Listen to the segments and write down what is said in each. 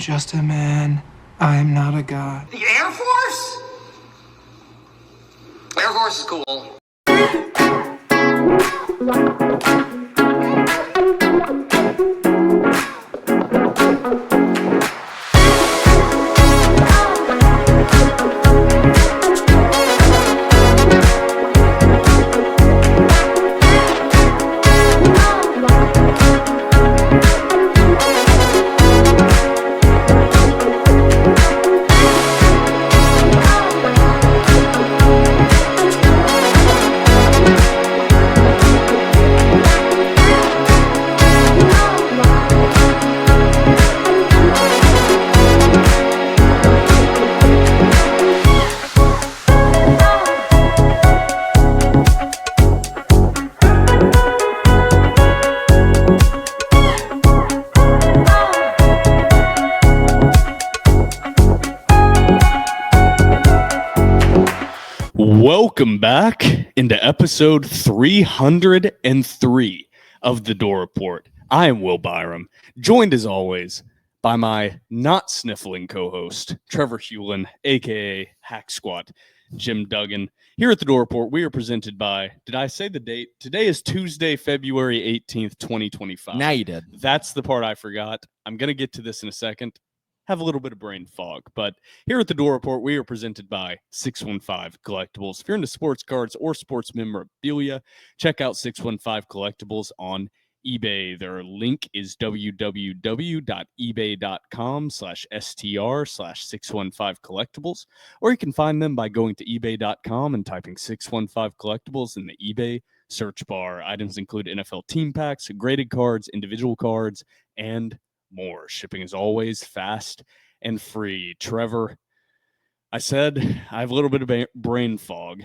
just a man. I am not a god. The Air Force? Air Force is cool. Welcome back into episode 303 of The Door Report. I am Will Byrum, joined as always by my not sniffling co-host, Trevor Hulan, a.k.a. Hack Squat, Jim Duggan. Here at The Door Report, we are presented by, did I say the date? Today is Tuesday, February 18th, 2025. Now you did. That's the part I forgot. I'm going to get to this in a second. Have a little bit of brain fog, but here at The Door Report, we are presented by 615 Collectibles. If you're into sports cards or sports memorabilia, check out 615 Collectibles on eBay. Their link is www.ebay.com/str/615collectibles, or you can find them by going to ebay.com and typing 615 Collectibles in the eBay search bar. Items include NFL team packs, graded cards, individual cards, and more. Shipping is always fast and free. Trevor, I said I have a little bit of brain fog.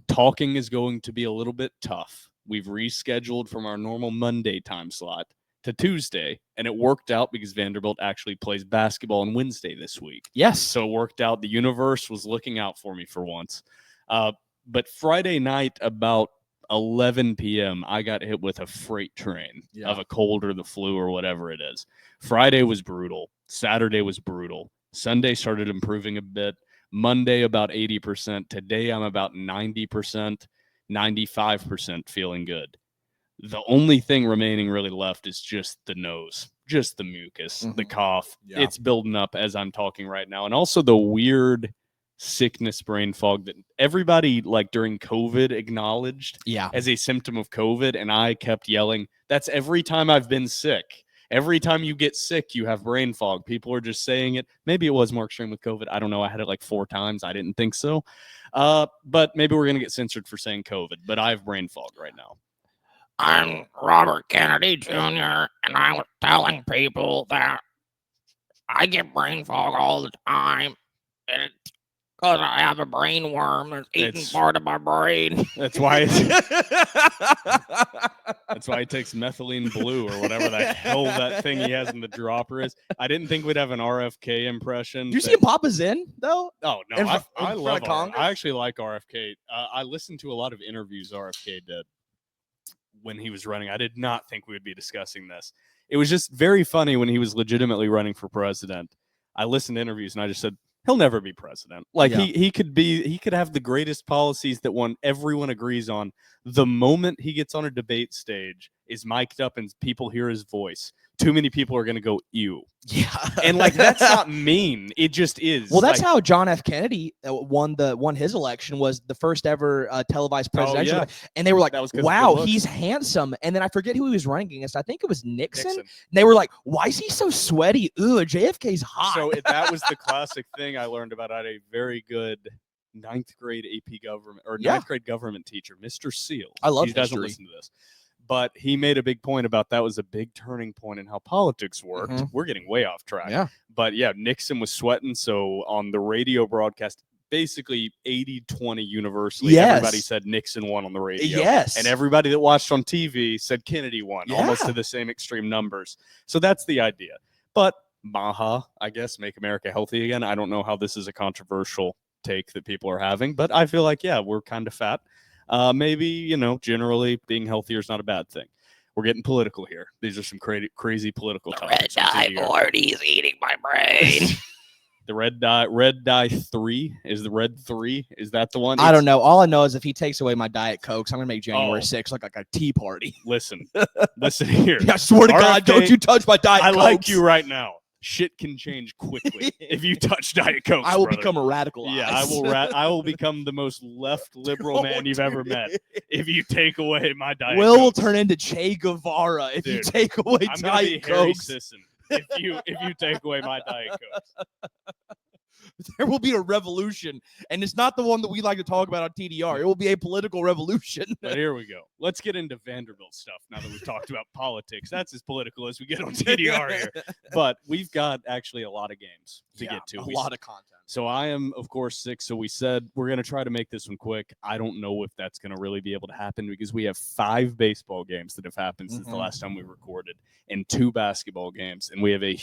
Talking is going to be a little bit tough. We've rescheduled from our normal Monday time slot to Tuesday, and it worked out because Vanderbilt actually plays basketball on Wednesday this week. Yes. So it worked out. The universe was looking out for me for once. But Friday night, about 11 p.m., I got hit with a freight train of a cold or the flu or whatever it is. Friday was brutal. Saturday was brutal. Sunday started improving a bit. Monday, about 80%. Today, I'm about 90%, 95% feeling good. The only thing remaining really left is just the nose, just the mucus, the cough. Yeah. It's building up as I'm talking right now. And also the weird sickness, brain fog that everybody like during COVID acknowledged as a symptom of COVID. And I kept yelling, that's every time I've been sick. Every time you get sick, you have brain fog. People are just saying it. Maybe it was more extreme with COVID. I don't know. I had it like 4 times. I didn't think so. But maybe we're going to get censored for saying COVID. But I have brain fog right now. I'm Robert Kennedy Jr., and I was telling people that I get brain fog all the time. And it's because I have a brain worm that's eating part of my brain. That's why that's why he takes methylene blue or whatever the hell that thing he has in the dropper is. I didn't think we'd have an RFK impression. Do you see him pop his in, though? Oh, no. I love Congress. I actually like RFK. I listened to a lot of interviews RFK did when he was running. I did not think we would be discussing this. It was just very funny when he was legitimately running for president. I listened to interviews and I just said, he'll never be president. Like he could have the greatest policies that everyone agrees on. The moment he gets on a debate stage, is mic'd up and people hear his voice, too many people are going to go, ew. Yeah. And like, that's not mean. It just is. Well, that's how John F. Kennedy won his election, was the first ever televised presidential. Oh, yeah. And they were like, wow, he's handsome. And then I forget who he was running against. I think it was Nixon. And they were like, why is he so sweaty? Ooh, JFK's hot. So that was the classic thing I learned about. I had a very good ninth grade government teacher, Mr. Seal. I love He doesn't listen to this. But he made a big point about that was a big turning point in how politics worked. Mm-hmm. We're getting way off track. Yeah. But yeah, Nixon was sweating. So on the radio broadcast, basically 80-20 universally, everybody said Nixon won on the radio. Yes. And everybody that watched on TV said Kennedy won, almost to the same extreme numbers. So that's the idea. But Maha, I guess, make America healthy again. I don't know how this is a controversial take that people are having, but I feel like, we're kind of fat. Maybe, generally being healthier is not a bad thing. We're getting political here. These are some crazy political The topics. red dye board, he's eating my brain. The red dye 3 is the red 3. Is that the one? I don't know. All I know is if he takes away my Diet Cokes, I'm gonna make January 6th look like a tea party. Listen here. I swear to God, don't you touch my Diet Cokes. I like you right now. Shit can change quickly if you touch Diet Cokes. I will brother. become a radical. Yeah, I will become the most left liberal man you've ever met if you take away my Diet Cokes. Will turn into Che Guevara if you take away I'm Diet Harry Cokes. Sisson if you take away my Diet Cokes. There will be a revolution, and it's not the one that we like to talk about on TDR. It will be a political revolution. But here we go. Let's get into Vanderbilt stuff now that we've talked about politics. That's as political as we get on TDR here. But we've got actually a lot of games to get to. A lot of content. So I am, of course, sick. So we said we're going to try to make this one quick. I don't know if that's going to really be able to happen because we have 5 baseball games that have happened since the last time we recorded and 2 basketball games. And we have a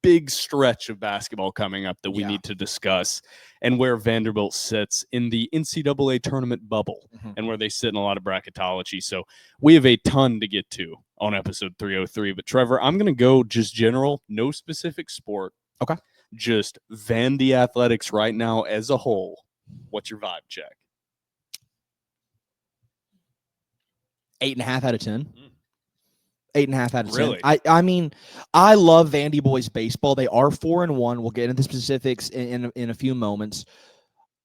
big stretch of basketball coming up that we need to discuss and where Vanderbilt sits in the NCAA tournament bubble and where they sit in a lot of bracketology. So we have a ton to get to on episode 303. But Trevor, I'm going to go just general, no specific sport. Okay. Just Vandy athletics right now as a whole. What's your vibe check? 8.5 out of 10. 8.5 out of 10. Really? I mean, I love VandyBoys baseball. They are 4-1. We'll get into the specifics in a few moments.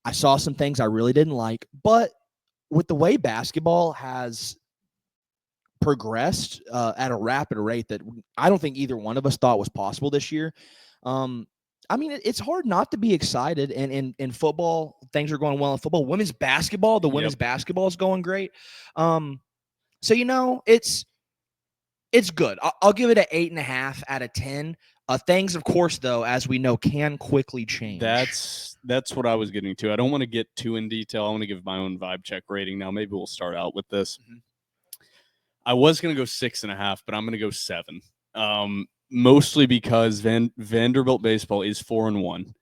I saw some things I really didn't like, but with the way basketball has progressed at a rapid rate that I don't think either one of us thought was possible this year. I mean, it's hard not to be excited. And in football, things are going well in football. Women's basketball, the women's basketball is going great. So, you know, it's good. I'll give it an 8.5 out of 10. Things, of course, though, as we know, can quickly change. That's what I was getting to. I don't want to get too in detail. I want to give my own vibe check rating. Now, maybe we'll start out with this. I was going to go 6.5, but I'm going to go 7. Mostly because Vanderbilt baseball is 4-1.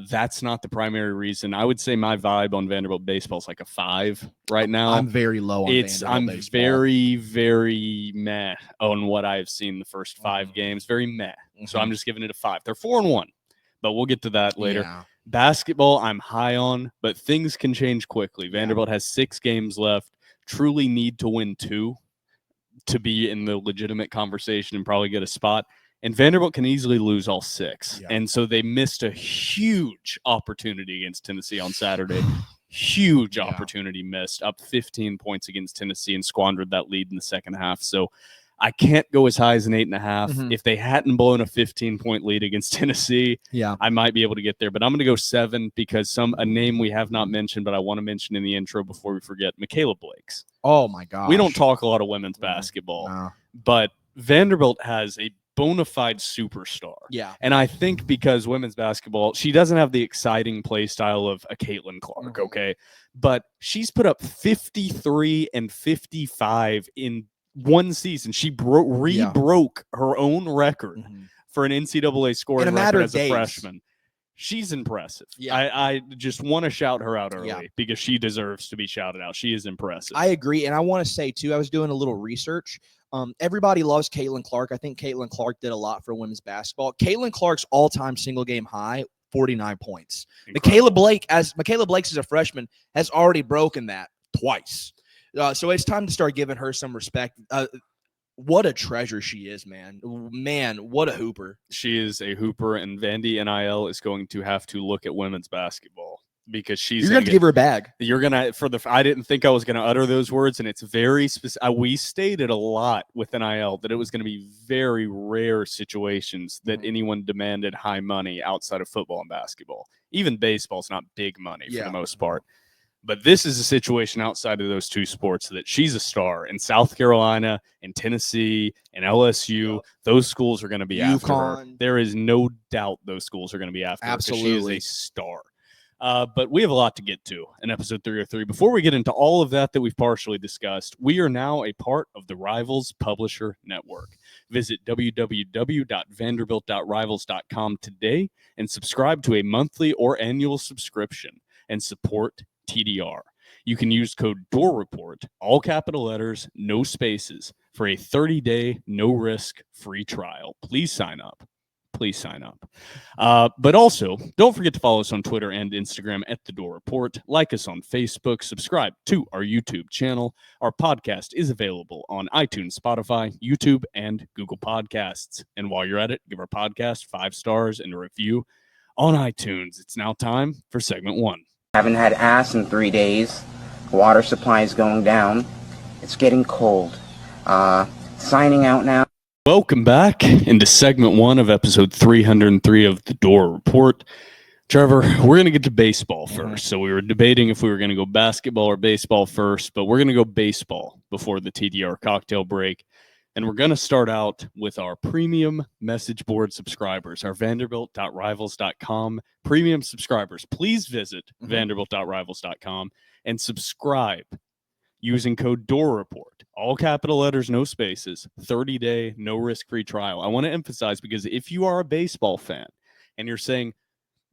That's not the primary reason. I would say my vibe on Vanderbilt baseball is like a 5 right now. I'm very low on Vanderbilt baseball. Very, very meh on what I've seen the first 5 games. Very meh. So I'm just giving it a 5. They're 4-1, but we'll get to that later. Yeah. Basketball, I'm high on, but things can change quickly. Vanderbilt has 6 games left. Truly need to win 2 to be in the legitimate conversation and probably get a spot. And Vanderbilt can easily lose all 6. Yeah. And so they missed a huge opportunity against Tennessee on Saturday. Huge opportunity missed, up 15 points against Tennessee and squandered that lead in the second half. So I can't go as high as an 8.5. If they hadn't blown a 15-point lead against Tennessee, I might be able to get there. But I'm going to go 7 because a name we have not mentioned, but I want to mention in the intro before we forget, Mikayla Blakes. Oh, my gosh. We don't talk a lot of women's basketball, but Vanderbilt has a bona fide superstar. Yeah. And I think because women's basketball, she doesn't have the exciting play style of a Caitlin Clark, okay? But she's put up 53 and 55 in one season. She re-broke her own record for an NCAA scoring record as a freshman. She's impressive. Yeah. I just want to shout her out early because she deserves to be shouted out. She is impressive. I agree. And I want to say, too, I was doing a little research. Everybody loves Caitlin Clark. I think Caitlin Clark did a lot for women's basketball. Caitlin Clark's all-time single-game high, 49 points. Mikayla Blakes as a freshman has already broken that twice. So it's time to start giving her some respect. What a treasure she is, man. Man, what a hooper. She is a hooper, and Vandy NIL is going to have to look at women's basketball because you're going to give her a bag. You're going to I didn't think I was going to utter those words, and it's very specific. We stated a lot with NIL that it was going to be very rare situations that anyone demanded high money outside of football and basketball. Even baseball's not big money for the most part. But this is a situation outside of those 2 sports that she's a star in South Carolina, in Tennessee, and LSU. Those schools are going to be after her. There is no doubt those schools are going to be after her because she is a star. But we have a lot to get to in episode 303. Before we get into all of that we've partially discussed, we are now a part of the Rivals Publisher Network. Visit www.vanderbilt.rivals.com today and subscribe to a monthly or annual subscription and support TDR. You can use code DOORREPORT, all capital letters, no spaces, for a 30-day, no-risk free trial. Please sign up. Please sign up. But also, don't forget to follow us on Twitter and Instagram at The Door Report. Like us on Facebook. Subscribe to our YouTube channel. Our podcast is available on iTunes, Spotify, YouTube, and Google Podcasts. And while you're at it, give our podcast 5 stars and a review on iTunes. It's now time for segment 1. Haven't had ass in 3 days. Water supply is going down. It's getting cold. Signing out now. Welcome back into segment 1 of episode 303 of The Door Report. Trevor, we're going to get to baseball first. So we were debating if we were going to go basketball or baseball first, but we're going to go baseball before the TDR cocktail break. And we're going to start out with our premium message board subscribers, our Vanderbilt.rivals.com premium subscribers. Please visit Vanderbilt.rivals.com and subscribe using code Door Report. All capital letters, no spaces, 30-day, no risk-free trial. I want to emphasize, because if you are a baseball fan and you're saying,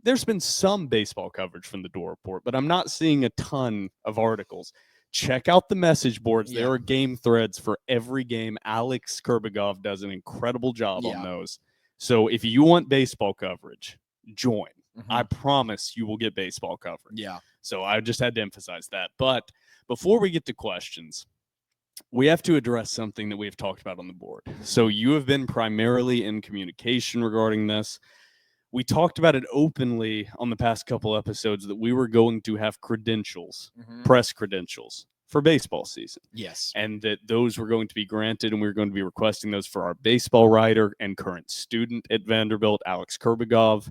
there's been some baseball coverage from the Door Report, but I'm not seeing a ton of articles. Check out the message boards. There are game threads for every game. Alex Kurbagov does an incredible job on those. So if you want baseball coverage, join. I promise you will get baseball coverage. Yeah. So I just had to emphasize that. But before we get to questions, we have to address something that we have talked about on the board. So you have been primarily in communication regarding this. We talked about it openly on the past couple episodes that we were going to have credentials, press credentials for baseball season. Yes. And that those were going to be granted, and we were going to be requesting those for our baseball writer and current student at Vanderbilt, Alex Kurbagov.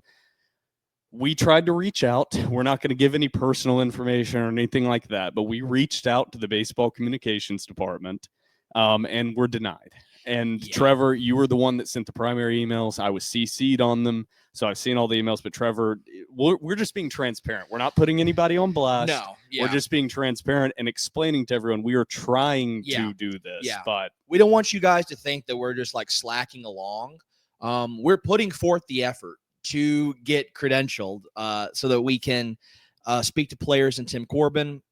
We tried to reach out. We're not going to give any personal information or anything like that, but we reached out to the baseball communications department, and were denied. And Trevor, you were the one that sent the primary emails. I was CC'd on them, so I've seen all the emails. But Trevor, we're just being transparent. We're not putting anybody on blast. No, we're just being transparent and explaining to everyone we are trying to do this. But we don't want you guys to think that we're just like slacking along. We're putting forth the effort to get credentialed so that we can speak to players and Tim Corbin.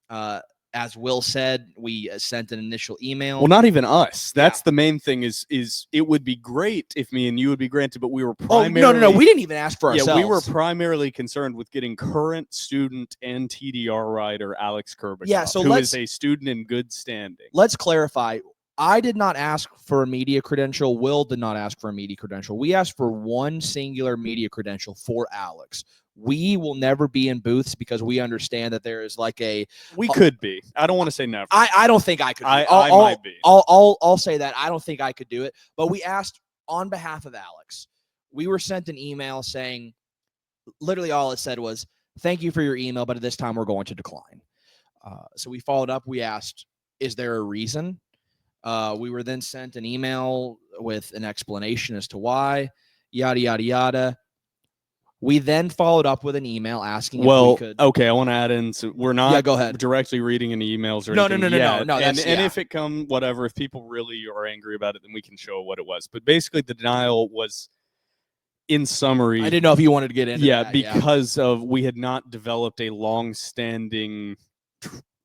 As Will said, we sent an initial email. Well, not even us. That's the main thing is it would be great if me and you would be granted, but we were primarily... No. We didn't even ask for ourselves. Yeah, we were primarily concerned with getting current student and TDR writer Alex Kurbagov, who is a student in good standing. Let's clarify. I did not ask for a media credential. Will did not ask for a media credential. We asked for one singular media credential for Alex. We will never be in booths because we understand that there is like a... We could be. I don't want to say never. I don't think I could. I might be. I'll say that. I don't think I could do it. But we asked on behalf of Alex. We were sent an email saying, literally all it said was, thank you for your email, but at this time we're going to decline. So we followed up. We asked, is there a reason? We were then sent an email with an explanation as to why, yada, yada, yada. We then followed up with an email asking if we could. Okay, I want to add in. So we're not go ahead. directly reading any emails or anything. No. And if it come, whatever, if people really are angry about it, then we can show what it was. But basically, the denial was, in summary. I didn't know if you wanted to get into that. Because of we had not developed a long-standing.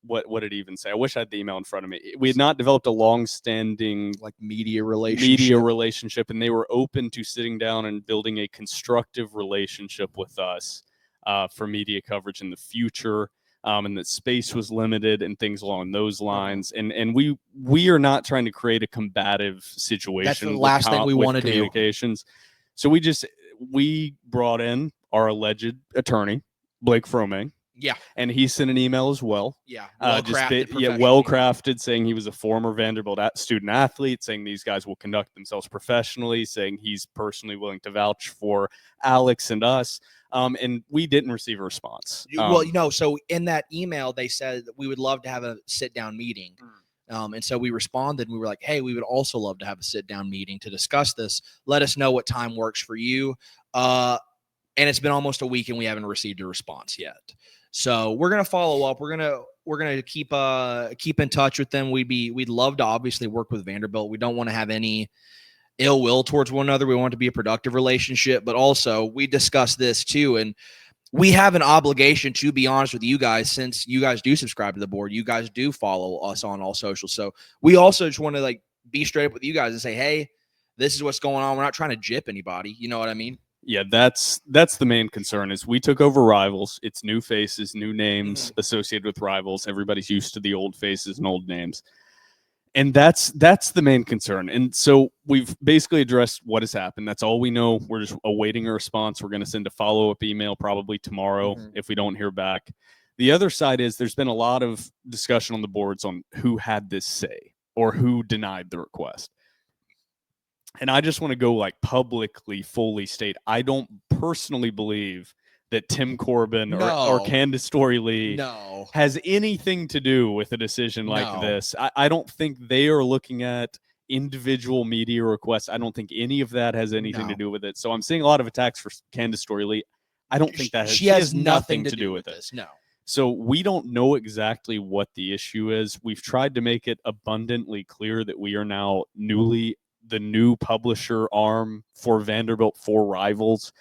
What did it even say? I wish I had the email in front of me. We had not developed a long-standing like media relationship, and they were open to sitting down and building a constructive relationship with us for media coverage in the future, and that space was limited and things along those lines. And we are not trying to create a combative situation. That's the last thing we want to do. So we brought in our alleged attorney, Blake Froming. Yeah. And he sent an email as well. Yeah. Well-crafted, saying he was a former Vanderbilt student athlete, saying these guys will conduct themselves professionally, saying he's personally willing to vouch for Alex and us. And we didn't receive a response. So in that email, they said that we would love to have a sit-down meeting. And so we responded, and we were like, hey, we would also love to have a sit-down meeting to discuss this. Let us know what time works for you. And it's been almost a week, and we haven't received a response yet. So we're gonna follow up. We're gonna keep in touch with them. We'd love to obviously work with Vanderbilt. We don't want to have any ill will towards one another. We want it to be a productive relationship, but also we discussed this too, and we have an obligation to be honest with you guys, since you guys do subscribe to the board. You guys do follow us on all socials. So we also just want to be straight up with you guys and say, hey, this is what's going on. We're not trying to gyp anybody. You know what I mean? Yeah, that's the main concern is we took over Rivals. It's new faces, new names associated with Rivals. Everybody's used to the old faces and old names. And that's the main concern. And so we've basically addressed what has happened. That's all we know. We're just awaiting a response. We're going to send a follow-up email probably tomorrow if we don't hear back. The other side is there's been a lot of discussion on the boards on who had this say or who denied the request. And I just want to go like publicly, fully state, I don't personally believe that Tim Corbin or Candace Storey Lee has anything to do with a decision like this. I don't think they are looking at individual media requests. I don't think any of that has anything to do with it. So I'm seeing a lot of attacks for Candace Storey Lee. I don't think that she has nothing to do with this. No. So we don't know exactly what the issue is. We've tried to make it abundantly clear that we are now the new publisher arm for Vanderbilt for Rivals.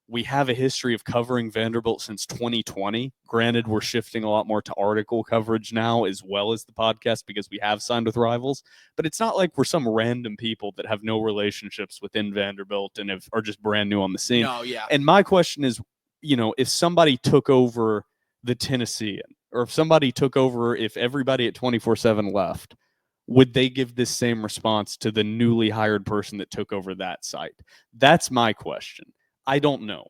We have a history of covering Vanderbilt since 2020. Granted, we're shifting a lot more to article coverage now as well as the podcast because we have signed with Rivals. But it's not like we're some random people that have no relationships within Vanderbilt and are just brand new on the scene. No, yeah. And my question is, if somebody took over the Tennessean or if everybody at 24/7 left, would they give this same response to the newly hired person that took over that site? That's my question. I don't know.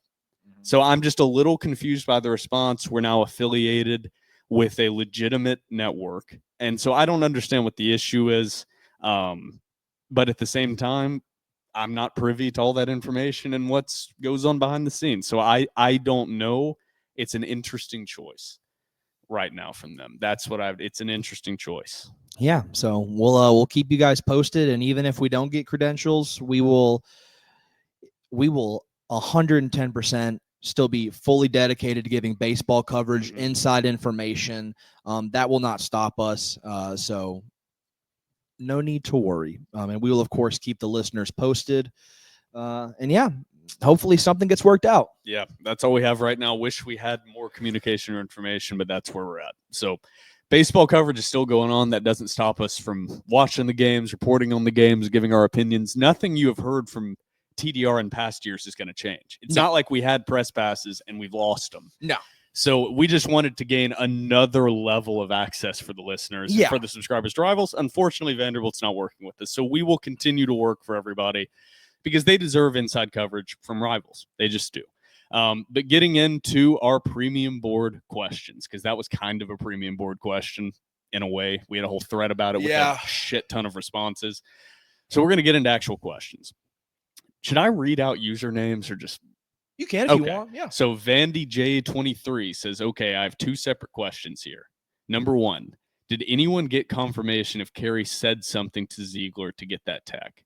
So I'm just a little confused by the response. We're now affiliated with a legitimate network. And so I don't understand what the issue is. But at the same time, I'm not privy to all that information and what goes on behind the scenes. So I don't know. It's an interesting choice right now from them. It's an interesting choice. Yeah. So we'll keep you guys posted. And even if we don't get credentials, we will 110% still be fully dedicated to giving baseball coverage, inside information. That will not stop us. So no need to worry. And we will, of course, keep the listeners posted. And yeah, hopefully something gets worked out. Yeah, that's all we have right now. Wish we had more communication or information, but that's where we're at. So baseball coverage is still going on. That doesn't stop us from watching the games, reporting on the games, giving our opinions. Nothing you have heard from TDR in past years is going to change. It's not like we had press passes and we've lost them. No. So we just wanted to gain another level of access for the listeners, for the subscribers to Rivals. Unfortunately, Vanderbilt's not working with us. So we will continue to work for everybody because they deserve inside coverage from Rivals. They just do. But getting into our premium board questions, because that was kind of a premium board question in a way. We had a whole thread about it with a shit ton of responses. So we're going to get into actual questions. Should I read out usernames or just? You can if you want. Yeah. So VandyJ23 says, okay, I have two separate questions here. Number one, did anyone get confirmation if Kerry said something to Ziegler to get that tag?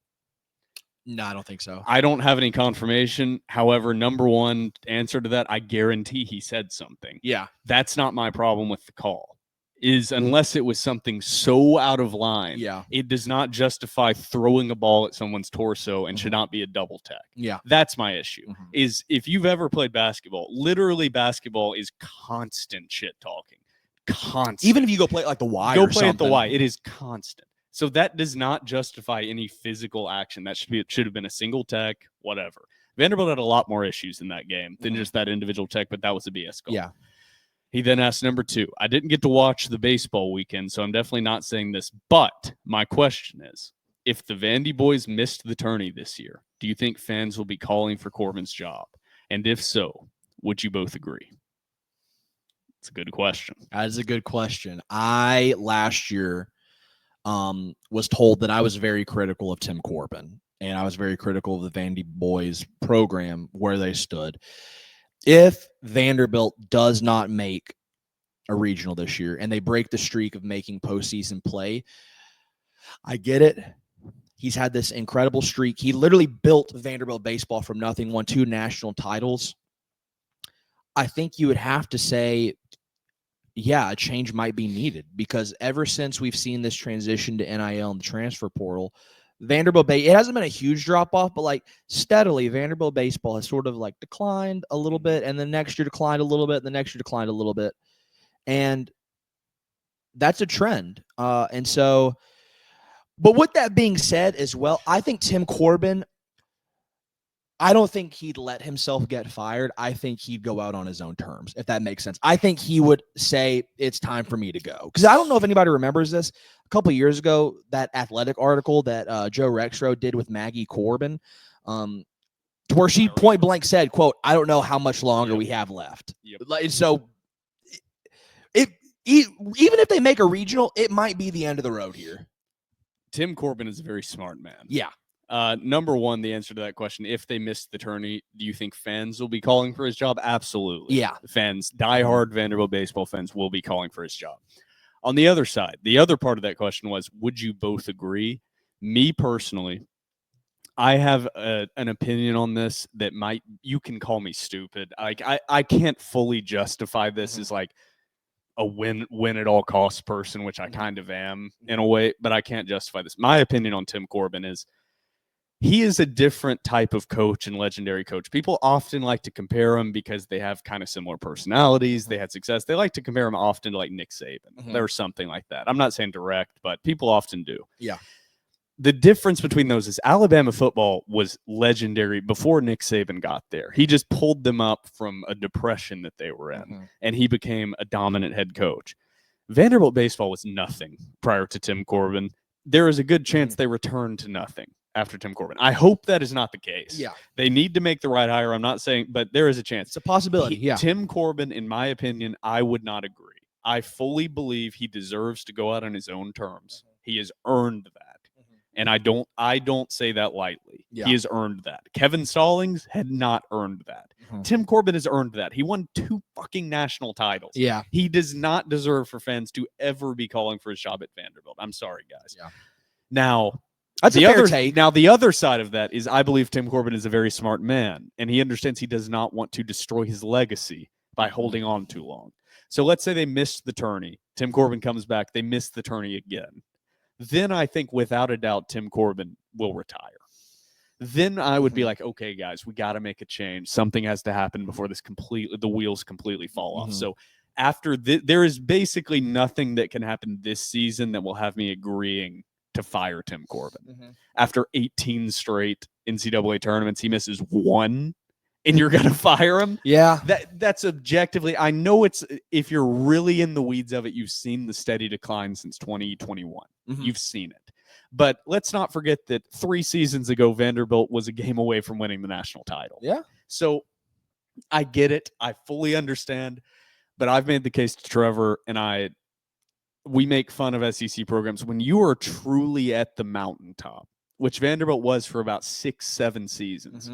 No, I don't think so. I don't have any confirmation. However, number one answer to that, I guarantee he said something. Yeah. That's not my problem with the call. Is unless it was something so out of line, it does not justify throwing a ball at someone's torso and should not be a double tag. Yeah. That's my issue. Is if you've ever played basketball, literally basketball is constant shit talking. Constant. Even if you go play like the Y go or play something. at the Y, it is constant. So that does not justify any physical action. That should have been a single tech, whatever. Vanderbilt had a lot more issues in that game than just that individual tech, but that was a BS call. Yeah. He then asked number two, I didn't get to watch the baseball weekend, so I'm definitely not saying this, but my question is, if the VandyBoys missed the tourney this year, do you think fans will be calling for Corbin's job? And if so, would you both agree? It's a good question. That is a good question. I, last year, was told that I was very critical of Tim Corbin, and I was very critical of the VandyBoys program, where they stood. If Vanderbilt does not make a regional this year and they break the streak of making postseason play, I get it. He's had this incredible streak. He literally built Vanderbilt baseball from nothing, won 2 national titles. I think you would have to say, yeah, a change might be needed, because ever since we've seen this transition to NIL and the transfer portal, Vanderbilt it hasn't been a huge drop off, but like steadily Vanderbilt baseball has sort of like declined a little bit, and the next year declined a little bit, and the next year declined a little bit. And that's a trend. And so But with that being said as well, I think Tim Corbin, I don't think he'd let himself get fired. I think he'd go out on his own terms, if that makes sense. I think he would say, it's time for me to go. Because I don't know if anybody remembers this. A couple of years ago, that Athletic article that Joe Rexrow did with Maggie Corbin, to where she point blank said, quote, I don't know how much longer we have left. So even if they make a regional, it might be the end of the road here. Tim Corbin is a very smart man. Yeah. Number one, the answer to that question, if they miss the tourney, do you think fans will be calling for his job? Absolutely. Yeah. Fans, diehard Vanderbilt baseball fans will be calling for his job. On the other side, the other part of that question was, would you both agree? Me personally, I have an opinion on this that you can call me stupid. Like I can't fully justify this as like a win at all costs person, which I kind of am in a way, but I can't justify this. My opinion on Tim Corbin is he is a different type of coach and legendary coach. People often like to compare him because they have kind of similar personalities. They had success. They like to compare him often to like Nick Saban or something like that. I'm not saying direct, but people often do. Yeah. The difference between those is Alabama football was legendary before Nick Saban got there. He just pulled them up from a depression that they were in, and he became a dominant head coach. Vanderbilt baseball was nothing prior to Tim Corbin. There is a good chance they return to nothing after Tim Corbin. I hope that is not the case. Yeah. They need to make the right hire. I'm not saying, but there is a chance. It's a possibility. Tim Corbin, in my opinion, I would not agree. I fully believe he deserves to go out on his own terms. He has earned that. And I don't say that lightly. Yeah. He has earned that. Kevin Stallings had not earned that. Tim Corbin has earned that. He won 2 fucking national titles. Yeah. He does not deserve for fans to ever be calling for his job at Vanderbilt. I'm sorry, guys. Yeah. Now, that's a fair take. Now, the other side of that is I believe Tim Corbin is a very smart man, and he understands he does not want to destroy his legacy by holding on too long. So let's say they missed the tourney. Tim Corbin comes back. They miss the tourney again. Then I think without a doubt, Tim Corbin will retire. Then I would be like, okay, guys, we got to make a change. Something has to happen before the wheels completely fall off. So after there is basically nothing that can happen this season that will have me agreeing to fire Tim Corbin. After 18 straight NCAA tournaments, he misses 1. And you're going to fire him? Yeah. That's objectively, I know it's, if you're really in the weeds of it, you've seen the steady decline since 2021. You've seen it. But let's not forget that 3 seasons ago, Vanderbilt was a game away from winning the national title. Yeah. So I get it. I fully understand. But I've made the case to Trevor, and we make fun of SEC programs. When you are truly at the mountaintop, which Vanderbilt was for about 6-7 seasons,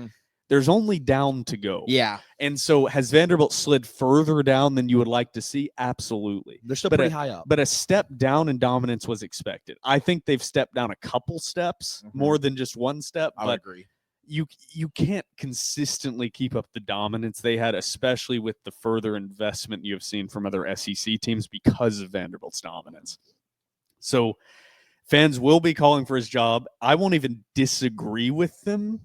there's only down to go. Yeah. And so has Vanderbilt slid further down than you would like to see? Absolutely. They're still pretty high up. But a step down in dominance was expected. I think they've stepped down a couple steps, more than just one step. I would agree. You can't consistently keep up the dominance they had, especially with the further investment you have seen from other SEC teams because of Vanderbilt's dominance. So fans will be calling for his job. I won't even disagree with them,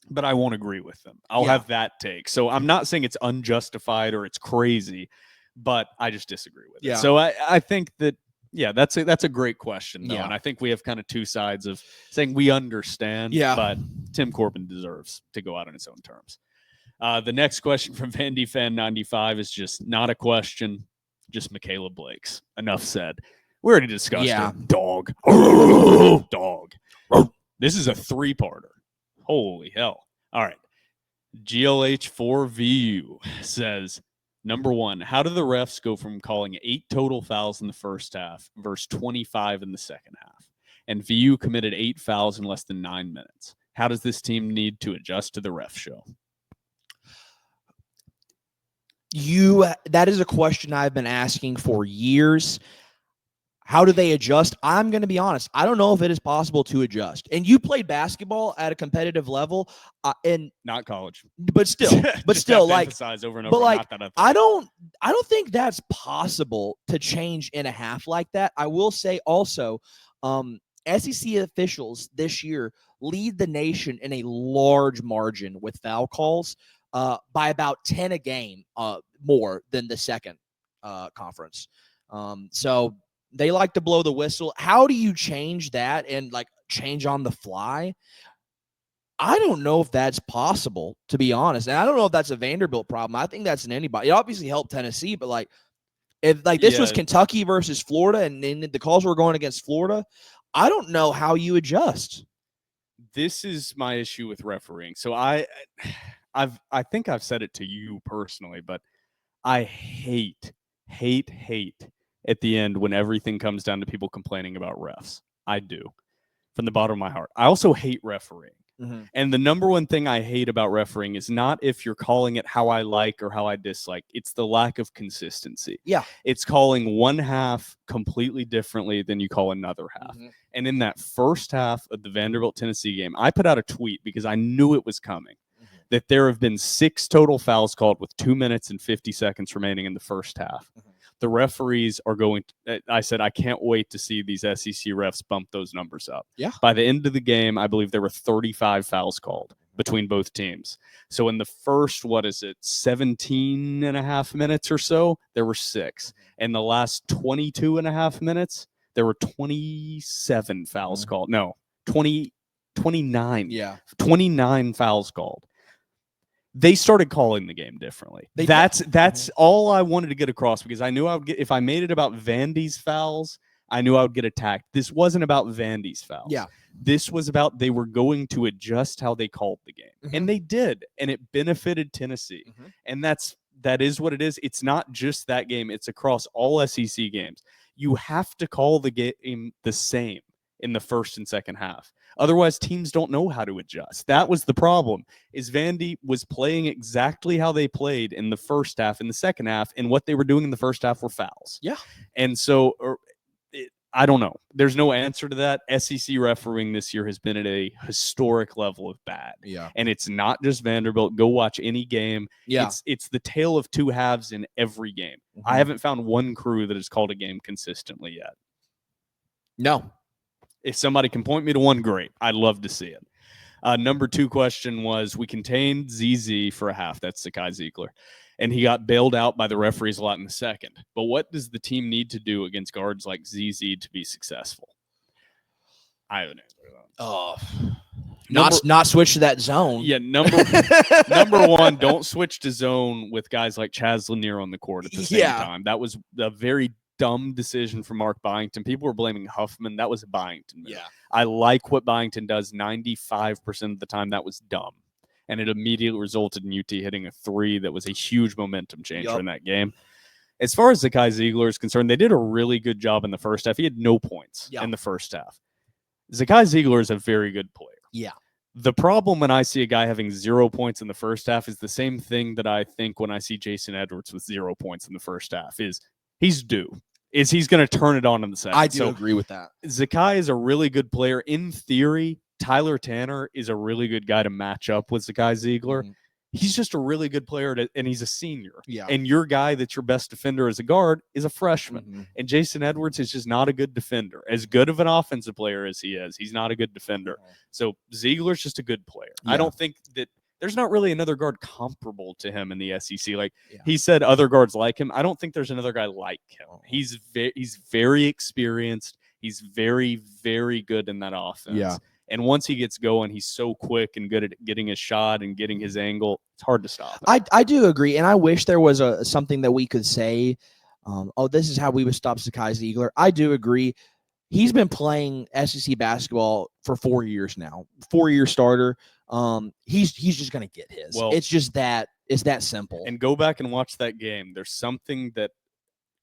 but I won't agree with them. I'll have that take. So I'm not saying it's unjustified or it's crazy, but I just disagree with it. So I think that, that's a great question, though. And I think we have kind of 2 sides of saying we understand, but Tim Corbin deserves to go out on his own terms. The next question from VandyFan95 is just not a question, just Mikayla Blakes. Enough said. We already discussed it. Dog. Dog. This is a 3-parter. Holy hell. All right. GLH4VU says, number 1, how do the refs go from calling 8 total fouls in the first half versus 25 in the second half? And VU committed 8 fouls in less than 9 minutes. How does this team need to adjust to the ref show? That is a question I've been asking for years. How do they adjust? I'm going to be honest. I don't know if it is possible to adjust. And you played basketball at a competitive level, and not college, but still, like, over and over, but like, I don't think that's possible to change in a half like that. I will say also, SEC officials this year lead the nation in a large margin with foul calls, by about 10 a game, more than the second conference. So They like to blow the whistle. How do you change that and like change on the fly? I don't know if that's possible, to be honest. And I don't know if that's a Vanderbilt problem. I think that's in anybody. It obviously helped Tennessee, but like if like this was Kentucky versus Florida and the calls were going against Florida, I don't know how you adjust. This is my issue with refereeing. So I think I've said it to you personally, but I hate at the end when everything comes down to people complaining about refs. I do, from the bottom of my heart. I also hate refereeing. Mm-hmm. And the number one thing I hate about refereeing is not if you're calling it how I like or how I dislike. It's the lack of consistency. Yeah. It's calling one half completely differently than you call another half. Mm-hmm. And in that first half of the Vanderbilt Tennessee game, I put out a tweet because I knew it was coming. Mm-hmm. That there have been 6 total fouls called with 2 minutes and 50 seconds remaining in the first half. Mm-hmm. The referees are going to, I said, I can't wait to see these SEC refs bump those numbers up. Yeah. By the end of the game, I believe there were 35 fouls called between both teams. So in the first, 17 and a half minutes or so, there were 6. In the last 22 and a half minutes, there were 27 fouls called. No, 29. Yeah. 29 fouls called. They started calling the game differently. That's all I wanted to get across, because I knew I would get, if I made it about Vandy's fouls, I knew I would get attacked. This wasn't about Vandy's fouls. Yeah. This was about they were going to adjust how they called the game. Mm-hmm. And they did, and it benefited Tennessee. Mm-hmm. And that is what it is. It's not just that game. It's across all SEC games. You have to call the game the same in the first and second half. Otherwise, teams don't know how to adjust. That was the problem, is Vandy was playing exactly how they played in the first half. In the second half, and what they were doing in the first half were fouls. Yeah. And so I don't know. There's no answer to that. SEC refereeing this year has been at a historic level of bad. Yeah. And it's not just Vanderbilt. Go watch any game. Yeah. It's the tale of two halves in every game. Mm-hmm. I haven't found one crew that has called a game consistently yet. No. If somebody can point me to one, great. I'd love to see it. Number 2 question was, we contained ZZ for a half. That's Zakai Ziegler. And he got bailed out by the referees a lot in the second. But what does the team need to do against guards like ZZ to be successful? I haven't answered that. Not switch to that zone. Yeah, number 1, don't switch to zone with guys like Chaz Lanier on the court at the same time. That was a very dumb decision from Mark Byington. People were blaming Huffman. That was a Byington move. Yeah. I like what Byington does 95% of the time. That was dumb. And it immediately resulted in UT hitting a 3 that was a huge momentum changer in that game. As far as Zakai Ziegler is concerned, they did a really good job in the first half. He had no points in the first half. Zakai Ziegler is a very good player. Yeah. The problem when I see a guy having 0 points in the first half is the same thing that I think when I see Jason Edwards with 0 points in the first half is he's due. He's going to turn it on in the second. I do agree with that. Zakai is a really good player. In theory, Tyler Tanner is a really good guy to match up with Zakai Ziegler. Mm-hmm. He's just a really good player, and he's a senior. Yeah. And your guy that's your best defender as a guard is a freshman. Mm-hmm. And Jason Edwards is just not a good defender. As good of an offensive player as he is, he's not a good defender. Mm-hmm. So Ziegler's just a good player. Yeah. I don't think that there's not really another guard comparable to him in the SEC. Like he said, other guards like him. I don't think there's another guy like him. He's very experienced. He's very, very good in that offense. Yeah. And once he gets going, he's so quick and good at getting his shot and getting his angle. It's hard to stop him. I do agree. And I wish there was something that we could say, this is how we would stop Zakai Ziegler. I do agree. He's been playing SEC basketball for 4 years now. 4-year starter. He's just going to get his. Well, it's just that it's that simple. And go back and watch that game. There's something that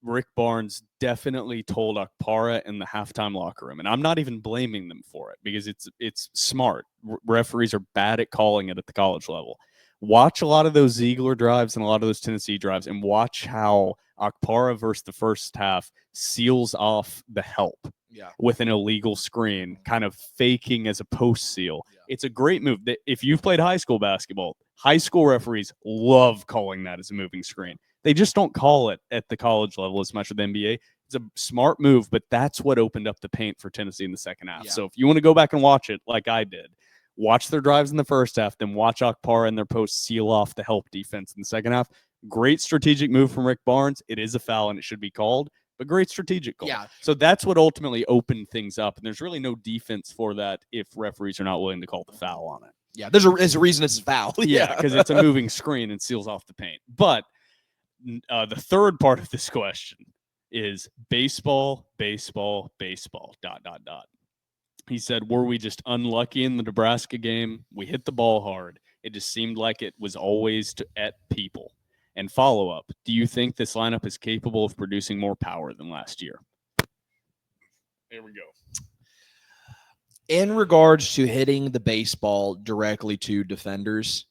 Rick Barnes definitely told Akpara in the halftime locker room, and I'm not even blaming them for it because it's smart. Referees are bad at calling it at the college level. Watch a lot of those Ziegler drives and a lot of those Tennessee drives, and watch how Akpara versus the first half seals off the help with an illegal screen, kind of faking as a post seal. Yeah. It's a great move. If you've played high school basketball, high school referees love calling that as a moving screen. They just don't call it at the college level as much as the NBA. It's a smart move, but that's what opened up the paint for Tennessee in the second half. Yeah. So if you want to go back and watch it like I did, watch their drives in the first half, then watch Akpara and their post seal off the help defense in the second half. Great strategic move from Rick Barnes. It is a foul and it should be called, but great strategic call. Yeah. So that's what ultimately opened things up. And there's really no defense for that if referees are not willing to call the foul on it. Yeah, there's a reason it's a foul. Yeah, because it's a moving screen and seals off the paint. But the third part of this question is baseball. He said, were we just unlucky in the Nebraska game? We hit the ball hard. It just seemed like it was always at people. And follow-up, do you think this lineup is capable of producing more power than last year? There we go. In regards to hitting the baseball directly to defenders,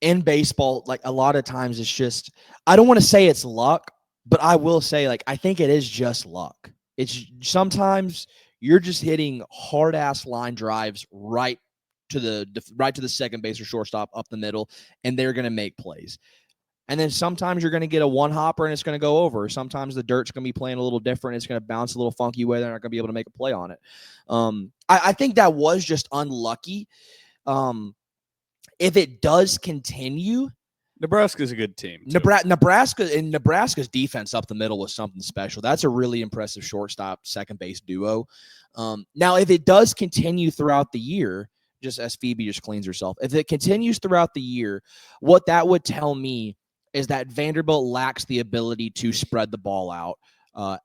in baseball, like a lot of times it's just, I don't want to say it's luck, but I will say, like, I think it is just luck. It's sometimes you're just hitting hard ass line drives right to the second base or shortstop up the middle, and they're going to make plays. And then sometimes you're going to get a one hopper and it's going to go over. Sometimes the dirt's going to be playing a little different. It's going to bounce a little funky way. They're not going to be able to make a play on it. I think that was just unlucky. If it does continue, Nebraska's a good team. Nebraska's defense up the middle was something special. That's a really impressive shortstop, second base duo. Now, if it does continue throughout the year, just as Phoebe just cleans herself, if it continues throughout the year, what that would tell me is that Vanderbilt lacks the ability to spread the ball out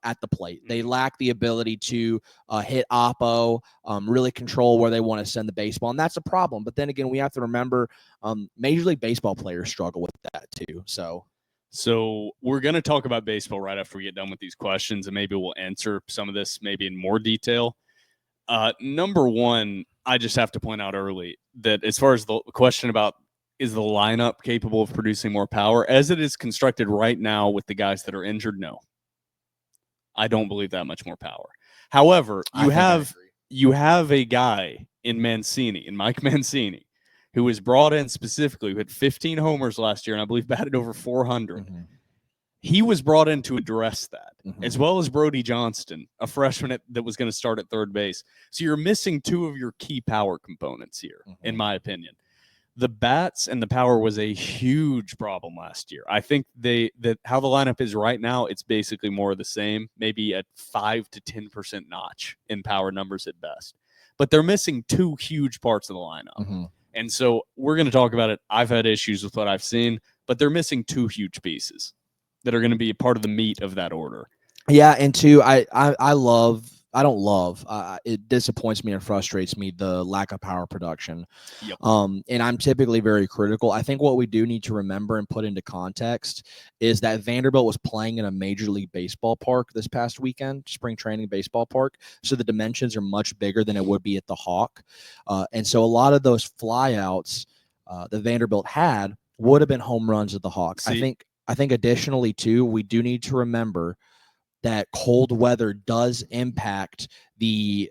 at the plate. They lack the ability to hit oppo, really control where they want to send the baseball, and that's a problem. But then again, we have to remember Major League Baseball players struggle with that too. So we're going to talk about baseball right after we get done with these questions, and maybe we'll answer some of this maybe in more detail. Number one, I just have to point out early that as far as the question about is the lineup capable of producing more power, as it is constructed right now with the guys that are injured, no. I don't believe that much more power. However, you have a guy in Mike Mancini, who was brought in specifically, who had 15 homers last year and I believe batted over 400. Mm-hmm. He was brought in to address that, as well as Brody Johnston, a freshman that was going to start at third base. So you're missing two of your key power components here, in my opinion. The bats and the power was a huge problem last year. I think that how the lineup is right now, it's basically more of the same, maybe a 5 to 10% notch in power numbers at best. But they're missing two huge parts of the lineup. And so we're going to talk about it. I've had issues with what I've seen, but they're missing two huge pieces that are going to be a part of the meat of that order. Yeah, and two, it disappoints me and frustrates me, the lack of power production. Yep. And I'm typically very critical. I think what we do need to remember and put into context is that Vanderbilt was playing in a Major League Baseball park this past weekend, spring training baseball park. So the dimensions are much bigger than it would be at the Hawk. And so a lot of those flyouts that Vanderbilt had would have been home runs at the Hawk. I think additionally, too, we do need to remember that cold weather does impact the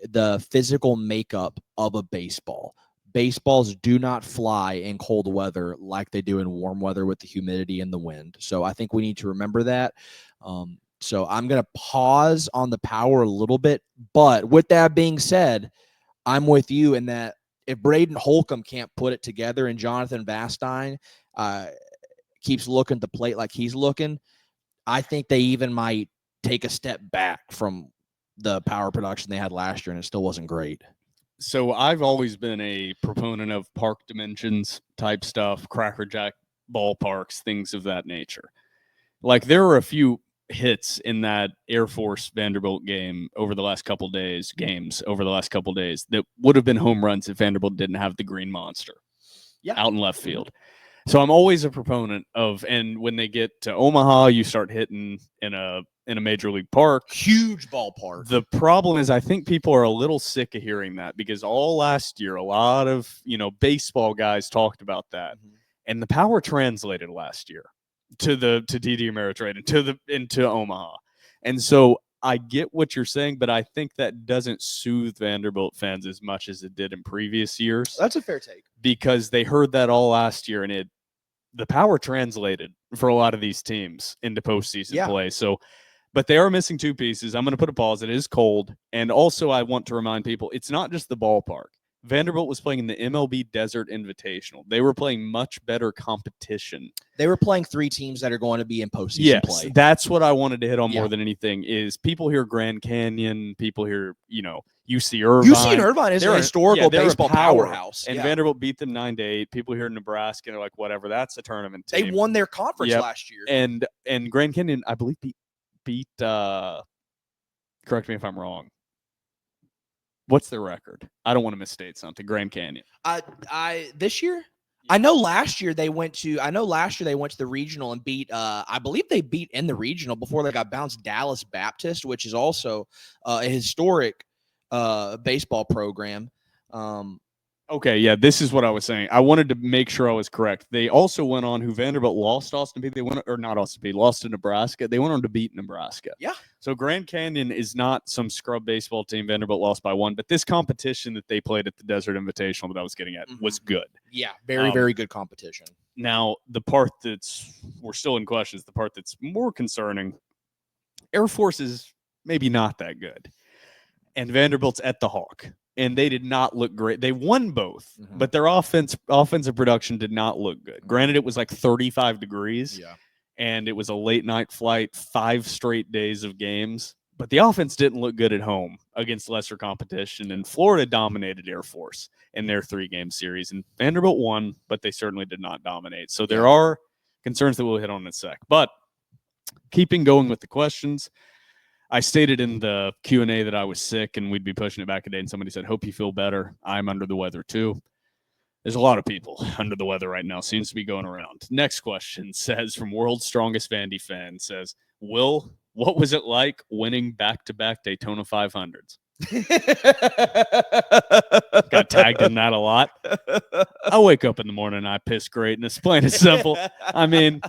physical makeup of a baseball. Baseballs do not fly in cold weather like they do in warm weather with the humidity and the wind. So I think we need to remember that. So I'm going to pause on the power a little bit. But with that being said, I'm with you in that if Braden Holcomb can't put it together and Jonathan Vastine keeps looking at the plate like he's looking, I think they even might take a step back from the power production they had last year, and it still wasn't great. So I've always been a proponent of park dimensions type stuff, crackerjack ballparks, things of that nature. Like there were a few hits in that Air Force Vanderbilt game over the last couple days that would have been home runs if Vanderbilt didn't have the green monster out in left field. So I'm always a proponent of, and when they get to Omaha, you start hitting in a major league park. Huge ballpark. The problem is I think people are a little sick of hearing that because all last year, a lot of, baseball guys talked about that. And the power translated last year to TD Ameritrade into Omaha. And so I get what you're saying, but I think that doesn't soothe Vanderbilt fans as much as it did in previous years. That's a fair take. Because they heard that all last year, and the power translated for a lot of these teams into postseason play. So, but they are missing two pieces. I'm going to put a pause. It is cold. And also I want to remind people, it's not just the ballpark. Vanderbilt was playing in the MLB Desert Invitational. They were playing much better competition. They were playing 3 teams that are going to be in postseason play. Yes, that's what I wanted to hit on more than anything is people hear Grand Canyon, people hear, UC Irvine. UC Irvine is a historical baseball powerhouse. And Vanderbilt beat them 9-8. People here in Nebraska are like, whatever, that's a tournament team. They won their conference last year. And Grand Canyon, I believe, beat correct me if I'm wrong. What's their record? I don't want to misstate something. Grand Canyon. This year? I know last year they went to the regional and beat I believe they beat in the regional before they got bounced Dallas Baptist, which is also a historic baseball program. Okay, yeah, this is what I was saying. I wanted to make sure I was correct. They also went on who Vanderbilt lost Austin Peay. Lost to Nebraska. They went on to beat Nebraska. Yeah. So Grand Canyon is not some scrub baseball team. Vanderbilt lost by 1, but this competition that they played at the Desert Invitational that I was getting at was good. Yeah, very, very good competition. Now, the part we're still in question is the part that's more concerning. Air Force is maybe not that good. And Vanderbilt's at the Hawk. And they did not look great. They won both, but their offensive production did not look good. Granted, it was like 35 degrees, and it was a late night flight, 5 straight days of games. But the offense didn't look good at home against lesser competition, and Florida dominated Air Force in their 3-game series. And Vanderbilt won, but they certainly did not dominate. So there are concerns that we'll hit on in a sec. But keeping going with the questions, I stated in the Q&A that I was sick and we'd be pushing it back a day, and somebody said, hope you feel better. I'm under the weather too. There's a lot of people under the weather right now. Seems to be going around. Next question says from World's Strongest Vandy Fan says, Will, what was it like winning back-to-back Daytona 500s? Got tagged in that a lot. I wake up in the morning and I piss greatness, plain and simple. I mean,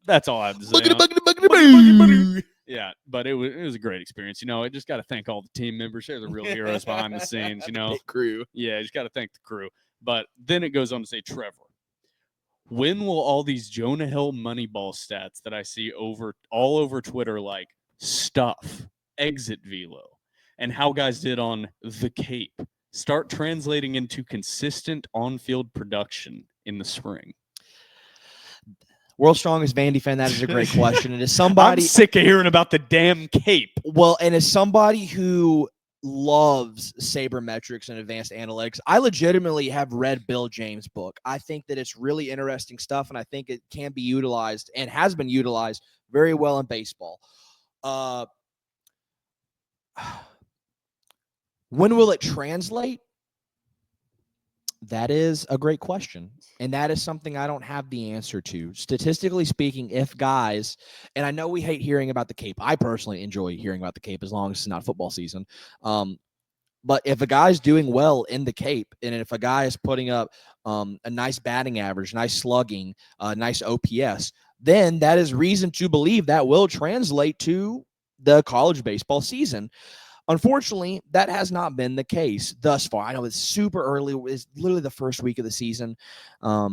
that's all I have to say. Yeah, but it was a great experience. I just got to thank all the team members. They're the real heroes behind the scenes, The crew. Yeah, just got to thank the crew. But then it goes on to say, Trevor, when will all these Jonah Hill Moneyball stats that I see all over Twitter, like stuff, exit velo, and how guys did on the Cape, start translating into consistent on-field production in the spring? World's Strongest Vandy Fan, that is a great question. And as somebody, I'm sick of hearing about the damn Cape. Well, and as somebody who loves sabermetrics and advanced analytics, I legitimately have read Bill James' book. I think that it's really interesting stuff, and I think it can be utilized and has been utilized very well in baseball. When will it translate? That is a great question. And that is something I don't have the answer to. Statistically speaking, if guys, and I know we hate hearing about the Cape. I personally enjoy hearing about the Cape as long as it's not football season. But if a guy's doing well in the Cape, and if a guy is putting up a nice batting average, nice slugging, nice OPS, then that is reason to believe that will translate to the college baseball season. Unfortunately, that has not been the case thus far. I know it's super early. It's literally the first week of the season. I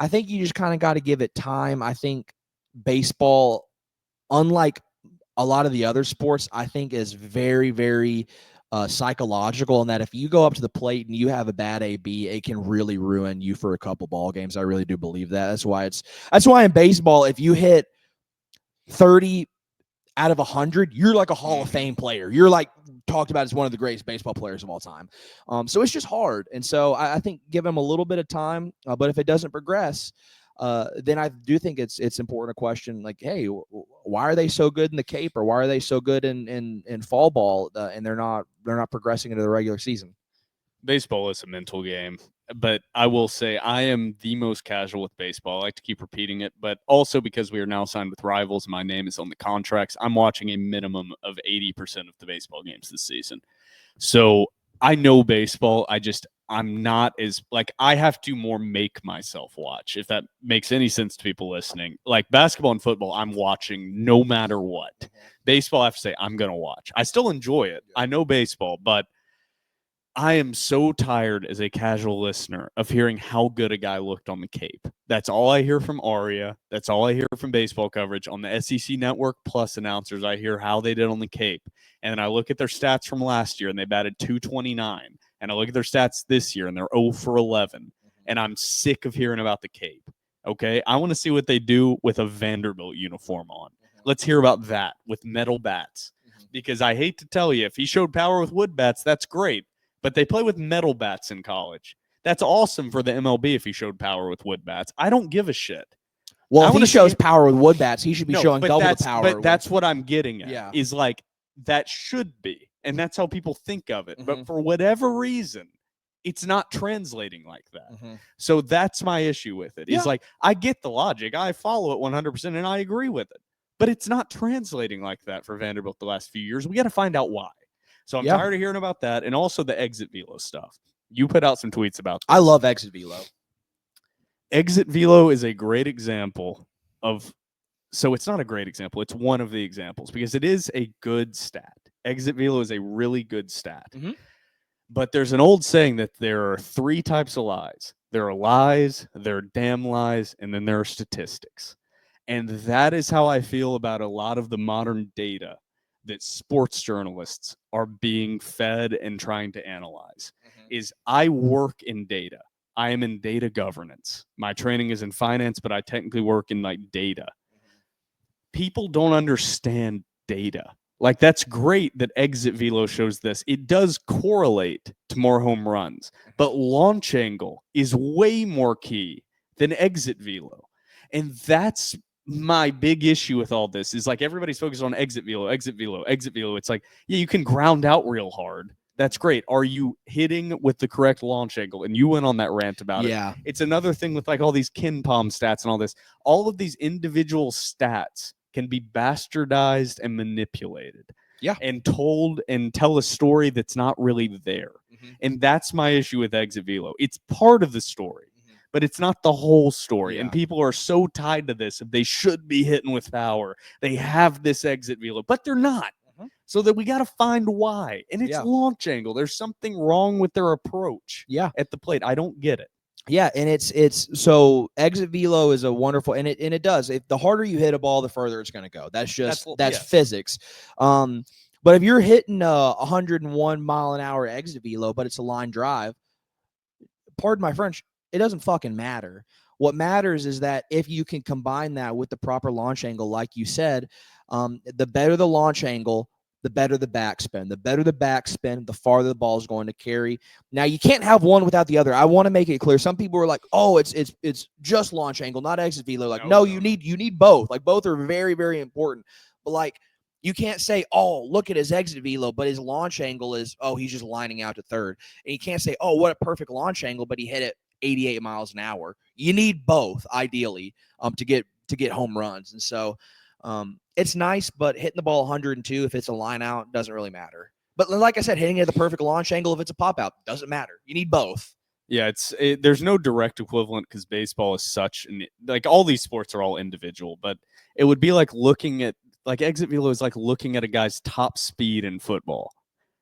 think you just kind of got to give it time. I think baseball, unlike a lot of the other sports, I think is very, very psychological, in that if you go up to the plate and you have a bad AB, it can really ruin you for a couple ball games. I really do believe that. That's why in baseball, if you hit 30 out of 100, you're like a Hall of Fame player. You're like talked about as one of the greatest baseball players of all time. So it's just hard. And so I think give him a little bit of time. But if it doesn't progress, then I do think it's important to question, like, hey, why are they so good in the Cape, or why are they so good in fall ball, and they're not progressing into the regular season? Baseball is a mental game, but I will say I am the most casual with baseball. I like to keep repeating it, but also because we are now signed with Rivals, my name is on the contracts, I'm watching a minimum of 80% of the baseball games this season. So I know baseball. I'm not as, like, I have to more make myself watch, if that makes any sense to people listening. Like basketball and football, I'm watching no matter what. Baseball, I have to say, I'm going to watch. I still enjoy it. I know baseball, but I am so tired as a casual listener of hearing how good a guy looked on the Cape. That's all I hear from Aria. That's all I hear from baseball coverage. On the SEC Network Plus announcers, I hear how they did on the Cape. And then I look at their stats from last year, and they batted .229. and I look at their stats this year and they're 0 for 11, and I'm sick of hearing about the Cape. Okay, I want to see what they do with a Vanderbilt uniform on. Let's hear about that with metal bats, because I hate to tell you, if he showed power with wood bats, that's great, but they play with metal bats in college. That's awesome for the MLB if he showed power with wood bats. I don't give a shit. Well, if he shows power with wood bats, he should be showing double the power. But that's what I'm getting at, is like, that should be, and that's how people think of it. But for whatever reason, it's not translating like that. So that's my issue with it. Is like, I get the logic. I follow it 100%, and I agree with it. But it's not translating like that for Vanderbilt the last few years. We got to find out why. So I'm tired of hearing about that, and also the exit velo stuff. You put out some tweets about this. I love exit velo. Exit velo is a great example of, so it's not a great example. It's one of the examples because it is a good stat. Exit velo is a really good stat. But there's an old saying that there are 3 types of lies. There are lies, there are damn lies, and then there are statistics. And that is how I feel about a lot of the modern data that sports journalists are being fed and trying to analyze. Is I work in data. I am in data governance. My training is in finance, but I technically work in like data. People don't understand data. Like, that's great that exit velo shows this. It does correlate to more home runs, but launch angle is way more key than exit velo. And that's my big issue with all this, is like, everybody's focused on exit velo, exit velo, exit velo. It's like, yeah, you can ground out real hard. That's great. Are you hitting with the correct launch angle? And you went on that rant about it. It's another thing with like all these Ken Palm stats and all this. All of these individual stats can be bastardized and manipulated. And told and tell a story that's not really there. And that's my issue with exit velo. It's part of the story, but it's not the whole story. And people are so tied to this. If they should be hitting with power, they have this exit velo, but they're not. So that we got to find why. And it's launch angle. There's something wrong with their approach at the plate. I don't get it. Yeah, and it's so exit velo is a wonderful, and it does. If the harder you hit a ball, the further it's going to go. That's physics. But if you're hitting a 101 mile an hour exit velo, but it's a line drive, pardon my French, it doesn't fucking matter. What matters is that if you can combine that with the proper launch angle, like you said, the better the launch angle, the better the backspin. The better the backspin, the farther the ball is going to carry. Now, you can't have one without the other. I want to make it clear. Some people are like, "Oh, it's just launch angle, not exit velo." Like, no, you need both. Like, both are very, very important. But like, you can't say, "Oh, look at his exit velo," but his launch angle is, "Oh, he's just lining out to third." And you can't say, "Oh, what a perfect launch angle," but he hit it 88 miles an hour. You need both, ideally, to get home runs. And so, it's nice, but hitting the ball 102 if it's a line out doesn't really matter. But like I said, hitting it at the perfect launch angle if it's a pop out doesn't matter. You need both. Yeah, there's no direct equivalent because baseball is such like all these sports are all individual. But it would be like looking at like exit velo is like looking at a guy's top speed in football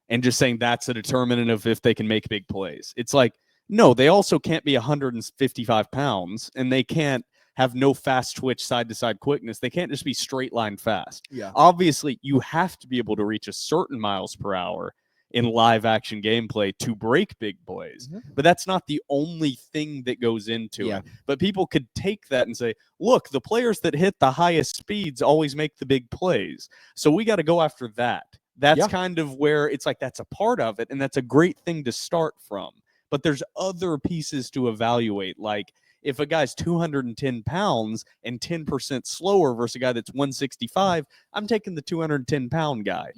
and just saying that's a determinant of if they can make big plays. It's like, no, they also can't be 155 pounds and they can't have no fast twitch side-to-side quickness. They can't just be straight line fast. Obviously, you have to be able to reach a certain miles per hour in live action gameplay to break big plays. But that's not the only thing that goes into it. But people could take that and say, look, the players that hit the highest speeds always make the big plays. So we got to go after that. That's kind of where it's like that's a part of it, and that's a great thing to start from. But there's other pieces to evaluate, like if a guy's 210 pounds and 10% slower versus a guy that's 165, I'm taking the 210-pound guy.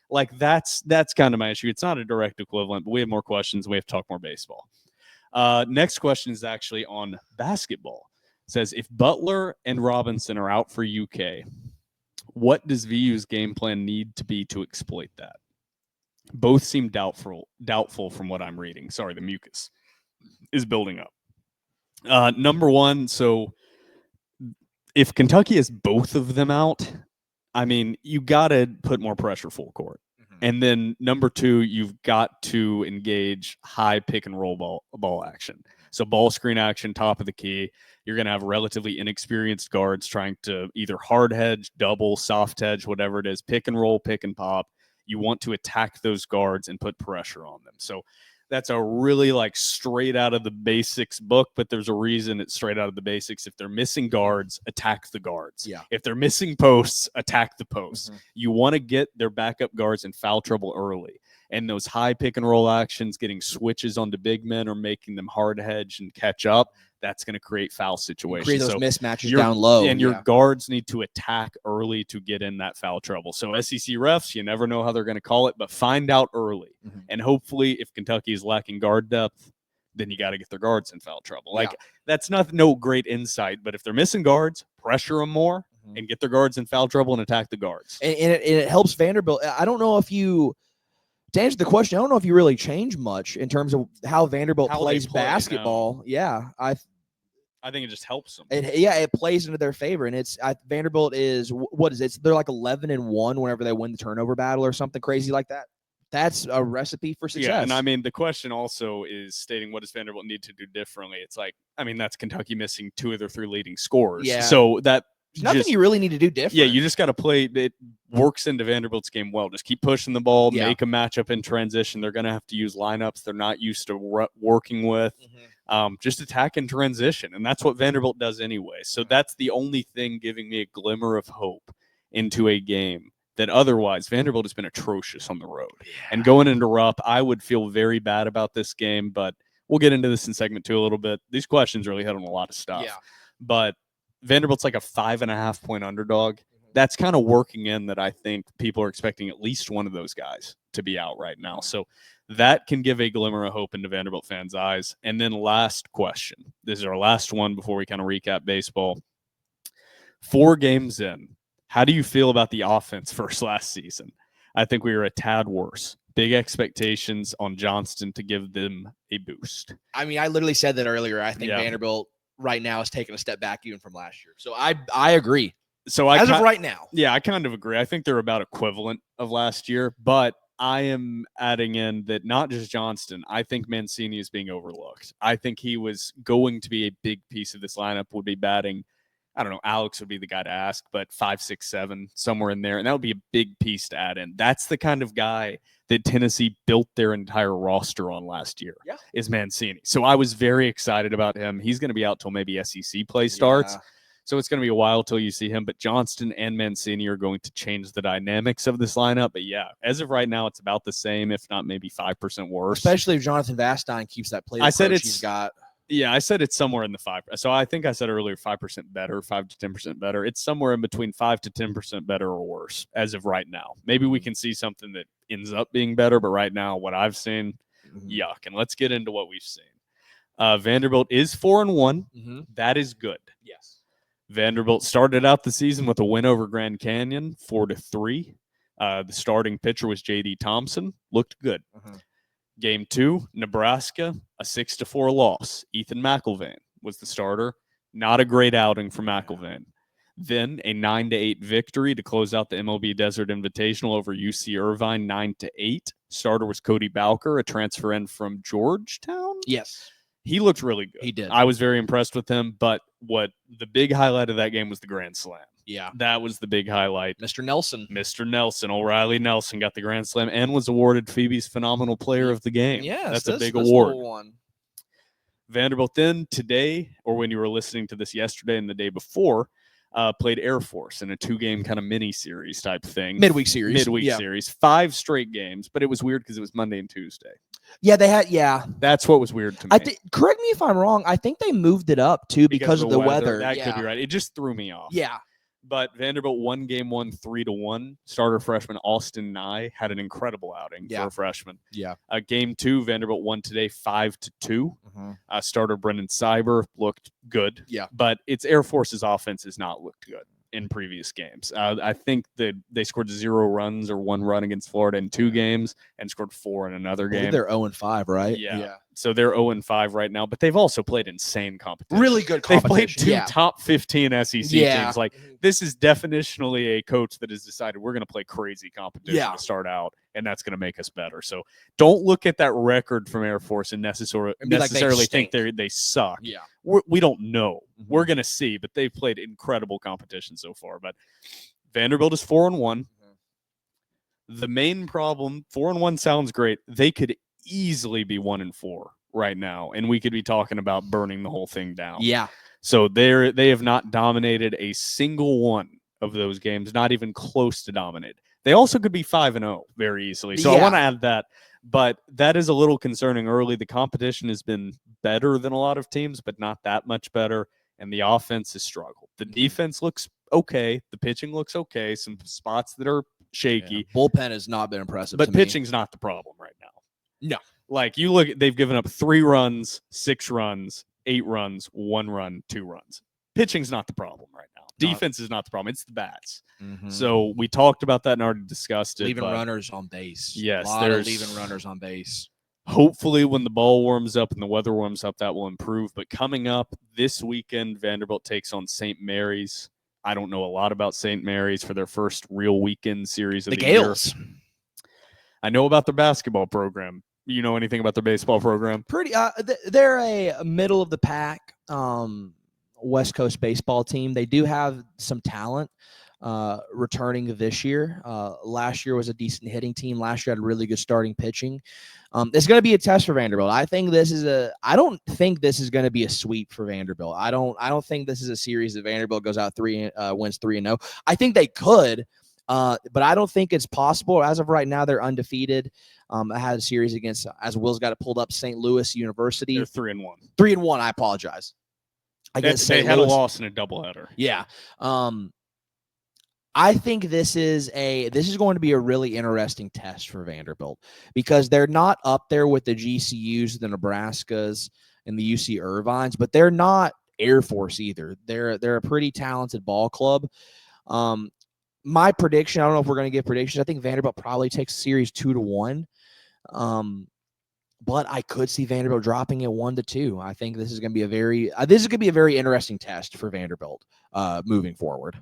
Like that's kind of my issue. It's not a direct equivalent, but we have more questions. We have to talk more baseball. Next question is actually on basketball. It says, if Butler and Robinson are out for UK, what does VU's game plan need to be to exploit that? Both seem doubtful from what I'm reading. Sorry, the mucus is building up. Number one, so if Kentucky has both of them out, I mean, you got to put more pressure full court. And then number two, you've got to engage high pick and roll ball action. So ball screen action, top of the key. You're going to have relatively inexperienced guards trying to either hard hedge, double, soft hedge, whatever it is, pick and roll, pick and pop. You want to attack those guards and put pressure on them. So That's a really like straight out of the basics book, but there's a reason it's straight out of the basics. If they're missing guards, attack the guards. Yeah. If they're missing posts, attack the posts. You want to get their backup guards in foul trouble early. And those high pick and roll actions, getting switches onto big men or making them hard hedge and catch up, that's going to create foul situations. Create those mismatches down low. And your guards need to attack early to get in that foul trouble. So SEC refs, you never know how they're going to call it, but find out early. And hopefully if Kentucky is lacking guard depth, then you got to get their guards in foul trouble. Like that's no great insight, but if they're missing guards, pressure them more and get their guards in foul trouble and attack the guards. And it helps Vanderbilt. I don't know if you – to answer the question, I don't know if you really change much in terms of how Vanderbilt plays basketball. No. Yeah, I think it just helps them. It plays into their favor, and it's Vanderbilt is what is it? They're like 11-1 whenever they win the turnover battle or something crazy like that. That's a recipe for success. Yeah, and I mean the question also is stating what does Vanderbilt need to do differently. It's like that's Kentucky missing 2 of their 3 leading scorers. Yeah. So that. Nothing you really need to do different. Yeah, you just got to play. It works into Vanderbilt's game well. Just keep pushing the ball, make a matchup in transition. They're going to have to use lineups they're not used to working with. Just attack in transition, and that's what Vanderbilt does anyway. So that's the only thing giving me a glimmer of hope into a game that otherwise Vanderbilt has been atrocious on the road. And going into Rupp, I would feel very bad about this game, but we'll get into this in segment 2 a little bit. These questions really hit on a lot of stuff. But Vanderbilt's like a 5.5 point underdog. That's kind of working in that I think people are expecting at least one of those guys to be out right now. So that can give a glimmer of hope into Vanderbilt fans' eyes. And then last question. This is our last one before we kind of recap baseball. 4 games in, how do you feel about the offense versus last season? I think we were a tad worse. Big expectations on Johnston to give them a boost. I mean, I literally said that earlier. I think Vanderbilt right now is taking a step back even from last year. So I agree. So as of right now. Yeah, I kind of agree. I think they're about equivalent of last year, but I am adding in that not just Johnston. I think Mancini is being overlooked. I think he was going to be a big piece of this lineup, would be batting. I don't know, Alex would be the guy to ask, but 5, 6, 7, somewhere in there. And that would be a big piece to add in. That's the kind of guy that Tennessee built their entire roster on last year, is Mancini. So I was very excited about him. He's going to be out till maybe SEC play starts. So it's going to be a while till you see him. But Johnston and Mancini are going to change the dynamics of this lineup. But yeah, as of right now, it's about the same, if not maybe 5% worse. Especially if Jonathan Vastine keeps that play. I said he's got. Yeah, I said it's somewhere in the 5. So I think I said earlier 5% better, 5 to 10% better. It's somewhere in between 5 to 10% better or worse as of right now. Maybe we can see something that ends up being better, but right now what I've seen, yuck. And let's get into what we've seen. Vanderbilt is 4-1. That is good. Yes. Vanderbilt started out the season with a win over Grand Canyon, 4-3. The starting pitcher was J.D. Thompson. Looked good. Game 2, Nebraska, a 6-4 loss. Ethan McIlvain was the starter. Not a great outing for McIlvain. Then a 9-8 victory to close out the MLB Desert Invitational over UC Irvine, 9-8. Starter was Cody Bowker, a transfer in from Georgetown. Yes. He looked really good. He did. I was very impressed with him, but what the big highlight of that game was the Grand Slam. Yeah. That was the big highlight. Mr. Nelson, O'Reilly Nelson got the Grand Slam and was awarded Phoebe's Phenomenal Player of the Game. Yeah, that's a big award. Vanderbilt then today, or when you were listening to this yesterday and the day before, played Air Force in a 2-game kind of mini series type thing. Midweek series. Series. 5 straight games, but it was weird because it was Monday and Tuesday. Yeah, they had, That's what was weird to me. Correct me if I'm wrong. I think they moved it up, too, because of the weather. That could be right. It just threw me off. Yeah. But Vanderbilt won game 1 3-1. Starter freshman Austin Nye had an incredible outing for a freshman. Yeah. Game 2, Vanderbilt won today 5-2. Starter Brendan Cyber looked good. Yeah. But its Air Force's offense has not looked good in previous games. I think that they scored 0 runs or 1 run against Florida in 2 games and scored 4 in another game. They're 0-5, right? Yeah. So they're 0-5 right now, but they've also played insane competition. Really good competition. They've played 2 top 15 SEC teams. Like, this is definitionally a coach that has decided we're going to play crazy competition to start out, and that's going to make us better. So don't look at that record from Air Force and necessarily think they suck. Yeah. We don't know. We're going to see, but they've played incredible competition so far. But Vanderbilt is 4-1. The main problem, 4-1 sounds great. They could easily be 1-4 right now, and we could be talking about burning the whole thing down. Yeah. So they have not dominated a single one of those games, not even close to dominate. They also could be 5-0 very easily. So I want to add that, but that is a little concerning early. The competition has been better than a lot of teams, but not that much better, and the offense has struggled. The defense looks okay. The pitching looks okay. Some spots that are shaky. Yeah. Bullpen has not been impressive, but pitching's not the problem right now. No. Like, you look, they've given up 3 runs, 6 runs, 8 runs, 1 run, 2 runs. Pitching's not the problem right now. Defense is not the problem. It's the bats. Mm-hmm. So we talked about that and already discussed it. Leaving runners on base. Yes. A lot of leaving runners on base. Hopefully when the ball warms up and the weather warms up, that will improve. But coming up this weekend, Vanderbilt takes on St. Mary's. I don't know a lot about St. Mary's for their first real weekend series of the Gales. year. I know about their basketball program. You know anything about their baseball program? Pretty. They're a middle of the pack West Coast baseball team. They do have some talent returning this year. Last year was a decent hitting team. Last year had really good starting pitching. It's going to be a test for Vanderbilt. I don't think this is going to be a sweep for Vanderbilt. I don't think this is a series that Vanderbilt goes out wins 3-0. I think they could, but I don't think it's possible. As of right now, they're undefeated. I had a series against, as Will's got it pulled up, St. Louis University. They're 3-1. 3-1. I apologize. They had a loss in a doubleheader. Yeah. I think this is going to be a really interesting test for Vanderbilt because they're not up there with the GCUs, the Nebraskas, and the UC Irvines, but they're not Air Force either. They're a pretty talented ball club. My prediction, I don't know if we're going to get predictions. I think Vanderbilt probably takes the series 2-1. But I could see Vanderbilt dropping it 1-2. I think this is going to be a very interesting test for Vanderbilt moving forward.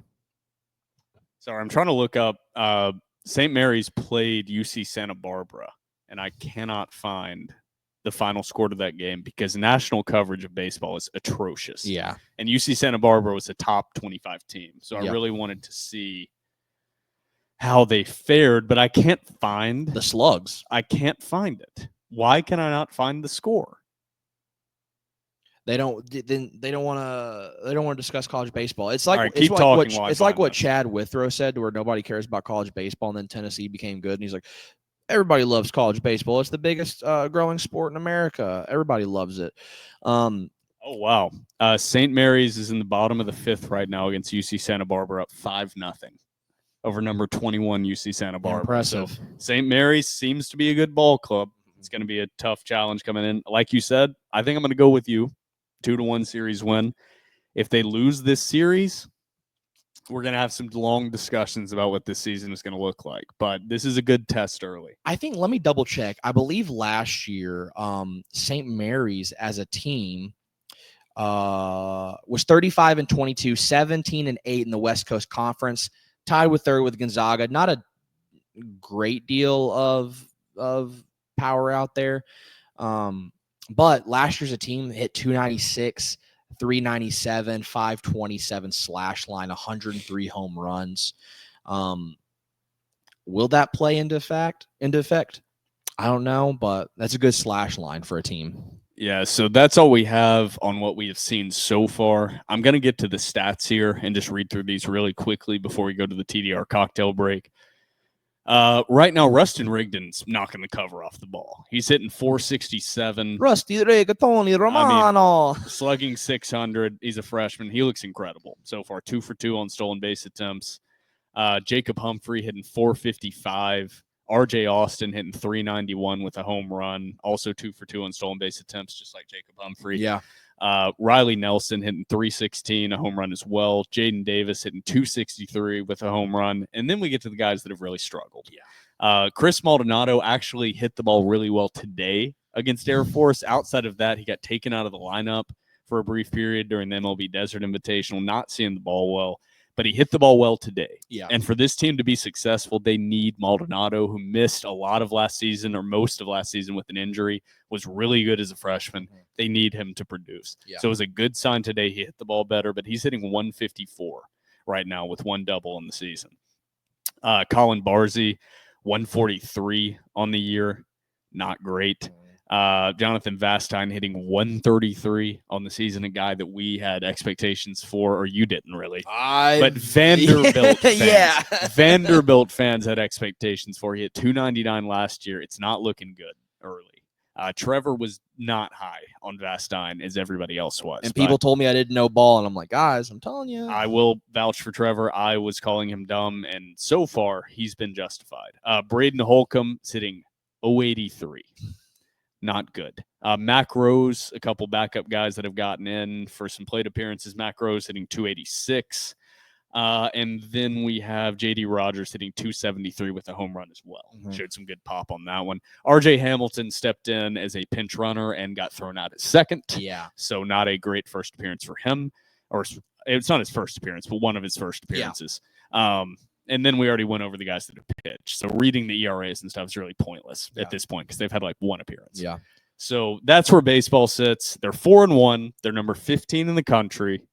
Sorry, I'm trying to look up. St. Mary's played UC Santa Barbara, and I cannot find the final score to that game because national coverage of baseball is atrocious. Yeah. And UC Santa Barbara was a top 25 team. So I really wanted to see how they fared, but I can't find the slugs. I can't find it. Why can I not find the score? They don't want to discuss college baseball. It's like it's like what Chad Withrow said, where nobody cares about college baseball, and then Tennessee became good, and he's like, everybody loves college baseball. It's the biggest growing sport in America. Everybody loves it. Oh wow! St. Mary's is in the bottom of the 5th right now against UC Santa Barbara, up 5-0 over number 21 UC Santa Barbara. Impressive. So St. Mary's seems to be a good ball club. It's going to be a tough challenge coming in. Like you said, I think I'm going to go with you. 2-1 series win. If they lose this series, we're going to have some long discussions about what this season is going to look like. But this is a good test early. I think, let me double check. I believe last year, St. Mary's as a team was 35-22, 17-8 in the West Coast Conference, tied with third with Gonzaga. Not a great deal of power out there. But last year's a team hit 296, 397, 527 slash line, 103 home runs. Will that play into effect? I don't know, but that's a good slash line for a team. Yeah, so that's all we have on what we have seen so far. I'm going to get to the stats here and just read through these really quickly before we go to the TDR cocktail break. Right now, Rustin Rigdon's knocking the cover off the ball. He's hitting 467. Rusty Rigatoni Romano. Slugging 600. He's a freshman. He looks incredible so far. 2 for 2 on stolen base attempts. Jacob Humphrey hitting 455. RJ Austin hitting 391 with a home run. Also 2 for 2 on stolen base attempts, just like Jacob Humphrey. Yeah. Riley Nelson hitting 316, a home run as well. Jaden Davis hitting 263 with a home run. And then we get to the guys that have really struggled. Yeah. Chris Maldonado actually hit the ball really well today against Air Force. Outside of that, he got taken out of the lineup for a brief period during the MLB Desert Invitational, not seeing the ball well. But he hit the ball well today. Yeah. And for this team to be successful, they need Maldonado, who missed a lot of last season or most of last season with an injury, was really good as a freshman. Mm-hmm. They need him to produce. Yeah. So it was a good sign today. He hit the ball better, but he's hitting 154 right now with 1 double in the season. Colin Barzy, 143 on the year. not great. Jonathan Vastine hitting 133 on the season, a guy that we had expectations for, or you didn't really. But Vanderbilt fans, Vanderbilt fans had expectations for. He hit 299 last year. It's not looking good early. Trevor was not high on Vastine as everybody else was. And people told me I didn't know ball, and I'm like, guys, I'm telling you. I will vouch for Trevor. I was calling him dumb, and so far he's been justified. Braden Holcomb sitting 083. Not good. Mac Rose, a couple backup guys that have gotten in for some plate appearances. Mac Rose hitting 286. And then we have J.D. Rogers hitting 273 with a home run as well. Showed some good pop on that one. R.J. Hamilton stepped in as a pinch runner and got thrown out at second. Yeah. So not a great first appearance for him. Or it's not his first appearance, but one of his first appearances. And then we already went over the guys that have pitched. So reading the ERAs and stuff is really pointless at this point because they've had like one appearance. Yeah. So that's where baseball sits. They're 4-1. They're number 15 in the country.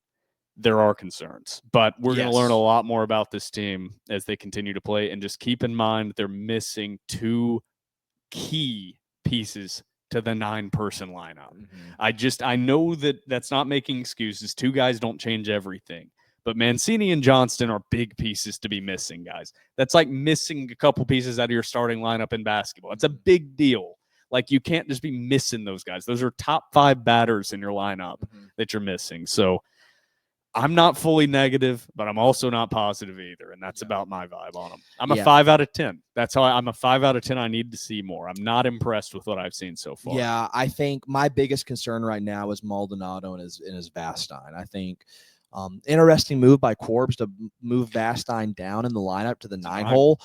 There are concerns, but we're going to learn a lot more about this team as they continue to play. And just keep in mind they're missing two key pieces to the 9-person lineup. I know that that's not making excuses. Two guys don't change everything. But Mancini and Johnston are big pieces to be missing, guys. That's like missing a couple pieces out of your starting lineup in basketball. It's a big deal. Like, you can't just be missing those guys. Those are top 5 batters in your lineup that you're missing. So I'm not fully negative, but I'm also not positive either. And that's about my vibe on them. I'm a 5 out of 10. That's how I'm a 5 out of 10. I need to see more. I'm not impressed with what I've seen so far. Yeah, I think my biggest concern right now is Maldonado and his Vastine. I think interesting move by Corbs to move Vastine down in the lineup to the 9 hole.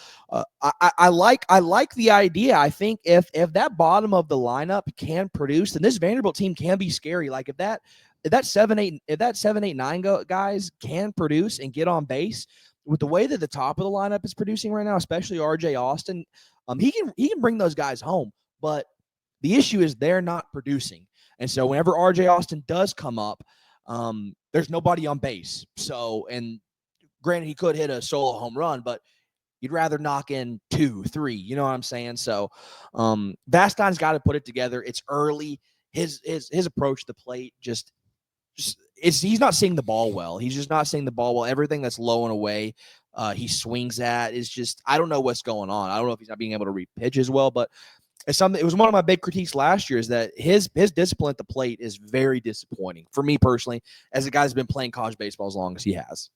I like the idea. I think if that bottom of the lineup can produce, then this Vanderbilt team can be scary. Like if that 7-8 9 guys can produce and get on base with the way that the top of the lineup is producing right now, especially RJ Austin, he can bring those guys home. But the issue is they're not producing, and so whenever RJ Austin does come up, there's nobody on base. So, and granted, he could hit a solo home run, but you'd rather knock in 2, 3. You know what I'm saying? So, Vastine's got to put it together. It's early. His approach to the plate he's not seeing the ball well. He's just not seeing the ball well. Everything that's low and away, he swings at is just, I don't know what's going on. I don't know if he's not being able to read pitch as well, but it was one of my big critiques last year is that his discipline at the plate is very disappointing for me personally, as a guy who's been playing college baseball as long as he has.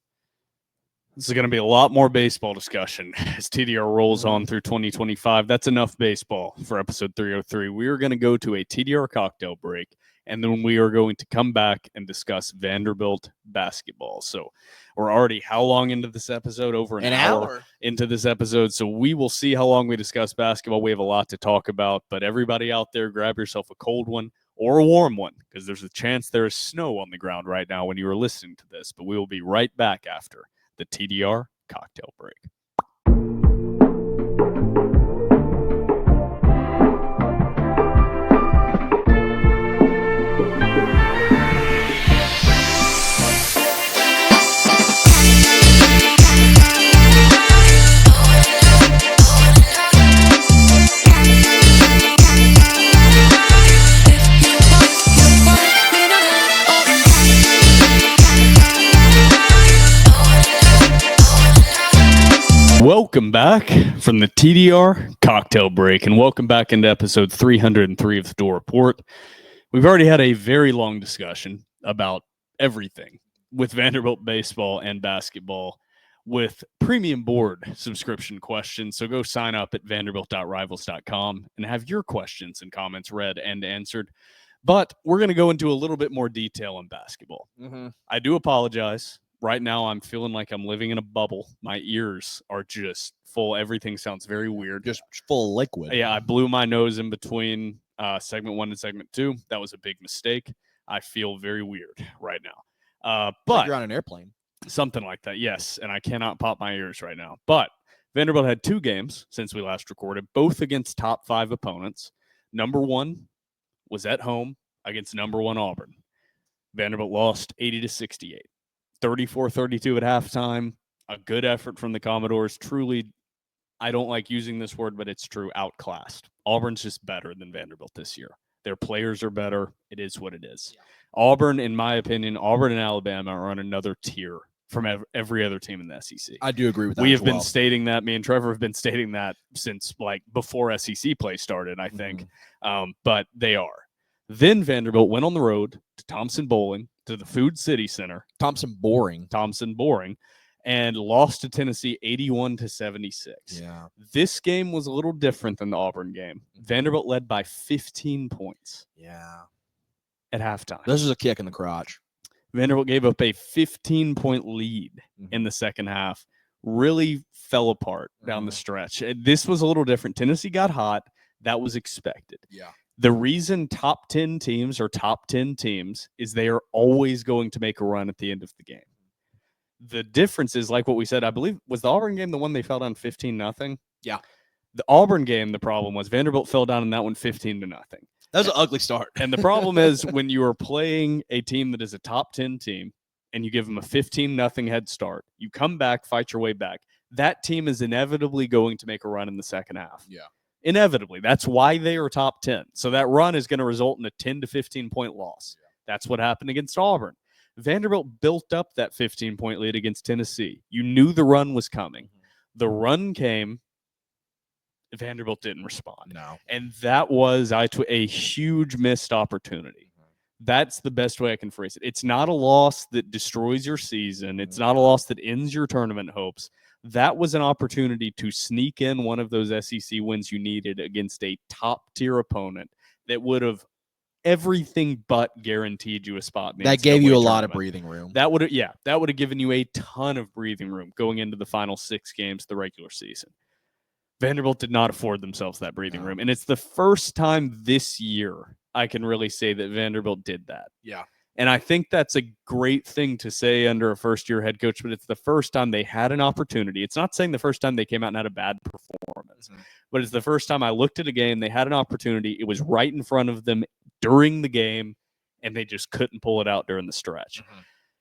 This is going to be a lot more baseball discussion as TDR rolls on through 2025. That's enough baseball for episode 303. We are going to go to a TDR cocktail break, and then we are going to come back and discuss Vanderbilt basketball. So we're already how long into this episode? Over an hour into this episode. So we will see how long we discuss basketball. We have a lot to talk about, but everybody out there, grab yourself a cold one or a warm one, because there's a chance there is snow on the ground right now when you are listening to this. But we will be right back after the TDR cocktail break. Welcome back from the TDR cocktail break, and welcome back into episode 303 of the Door Report. We've already had a very long discussion about everything with Vanderbilt baseball and basketball with premium board subscription questions. So go sign up at vanderbilt.rivals.com and have your questions and comments read and answered. But we're going to go into a little bit more detail on basketball. I do apologize. Right now, I'm feeling like I'm living in a bubble. My ears are just full. Everything sounds very weird. Just full of liquid. Yeah, I blew my nose in between segment 1 and segment 2. That was a big mistake. I feel very weird right now. But like you're on an airplane. Something like that, yes. And I cannot pop my ears right now. But Vanderbilt had 2 games since we last recorded, both against top 5 opponents. Number 1 was at home against number 1 Auburn. Vanderbilt lost 80-68. 34-32 at halftime. A good effort from the Commodores. Truly, I don't like using this word, but it's true, outclassed Auburn's just better than Vanderbilt this year. Their players are better. It is what it is. Yeah. Auburn, in my opinion, Auburn and Alabama are on another tier from every other team in the SEC. I do agree with that. We have been stating that. Me and Trevor have been stating that since before SEC play started, I think. But they are. Then Vanderbilt went on the road to Thompson Bowling, to the Food City Center. Thompson Boring. And lost to Tennessee 81-76. Yeah. This game was a little different than the Auburn game. Vanderbilt led by 15 points. Yeah. At halftime. This is a kick in the crotch. Vanderbilt gave up a 15-point lead in the second half. Really fell apart down the stretch. This was a little different. Tennessee got hot. That was expected. Yeah. The reason top 10 teams are top 10 teams is they are always going to make a run at the end of the game. The difference is, like what we said, I believe, was the Auburn game the one they fell down 15-0? Yeah. The Auburn game, the problem was Vanderbilt fell down in that one 15-0. That was an ugly start. And the problem is when you are playing a team that is a top 10 team and you give them a 15-0 head start, you come back, fight your way back. That team is inevitably going to make a run in the second half. Yeah. Inevitably. That's why they are top 10. So that run is going to result in a 10 to 15-point loss. Yeah. That's what happened against Auburn. Vanderbilt built up that 15-point lead against Tennessee. You knew the run was coming. The run came. Vanderbilt didn't respond. No. And that was a huge missed opportunity. That's the best way I can phrase it. It's not a loss that destroys your season. It's not a loss that ends your tournament hopes. That was an opportunity to sneak in one of those SEC wins you needed against a top-tier opponent that would have everything but guaranteed you a spot in the that NCAA gave you a tournament. lot of breathing room. That would have given you a ton of breathing room going into the final 6 games of the regular season. Vanderbilt did not afford themselves that breathing room, and it's the first time this year I can really say that Vanderbilt did that. Yeah. And I think that's a great thing to say under a first-year head coach, but it's the first time they had an opportunity. It's not saying the first time they came out and had a bad performance, but it's the first time I looked at a game, they had an opportunity. It was right in front of them during the game, and they just couldn't pull it out during the stretch.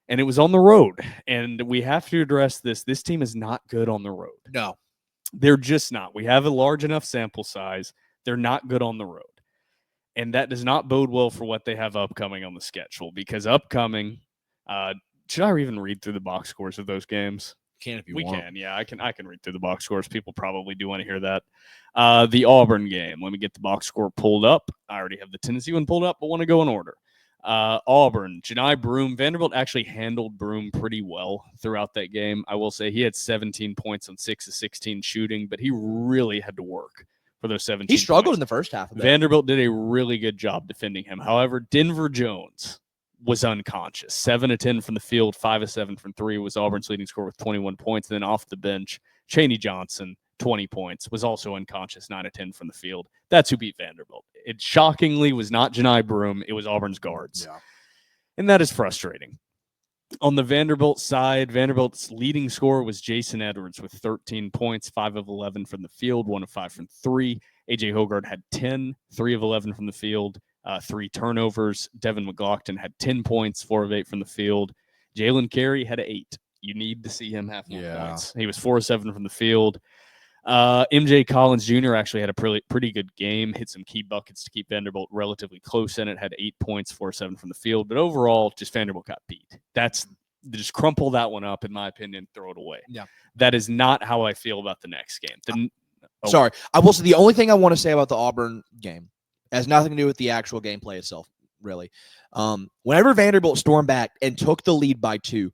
And it was on the road, and we have to address this. This team is not good on the road. No. They're just not. We have a large enough sample size. They're not good on the road. And that does not bode well for what they have upcoming on the schedule, because upcoming, should I even read through the box scores of those games? Can if you we want. can, yeah. I can read through the box scores. People probably do want to hear that. The Auburn game. Let me get the box score pulled up. I already have the Tennessee one pulled up, but want to go in order. Auburn, Johni Broome. Vanderbilt actually handled Broome pretty well throughout that game. I will say he had 17 points on 6 of 16 shooting, but he really had to work for those 17 He struggled points. in the first half of that. Vanderbilt did a really good job defending him. However, Denver Jones was unconscious. 7 of 10 from the field, 5 of 7 from 3 was Auburn's leading scorer with 21 points. And then off the bench, Chaney Johnson, 20 points, was also unconscious, 9 of 10 from the field. That's who beat Vanderbilt. It shockingly was not Johni Broome. It was Auburn's guards. Yeah. And that is frustrating. On the Vanderbilt side, Vanderbilt's leading scorer was Jason Edwards with 13 points, 5 of 11 from the field, 1 of 5 from 3. A.J. Hoggard had 10, 3 of 11 from the field, 3 turnovers. Devin McLaughlin had 10 points, 4 of 8 from the field. Jalen Carey had 8. You need to see him have more points. He was 4 of 7 from the field. MJ Collins Jr. actually had a pretty good game, hit some key buckets to keep Vanderbilt relatively close in it, had 8 points, 4 of 7 from the field. But overall, just Vanderbilt got beat. Just crumple that one up, in my opinion, throw it away. Yeah. That is not how I feel about the next game. Sorry. I will say the only thing I want to say about the Auburn game has nothing to do with the actual gameplay itself, really. Whenever Vanderbilt stormed back and took the lead by 2,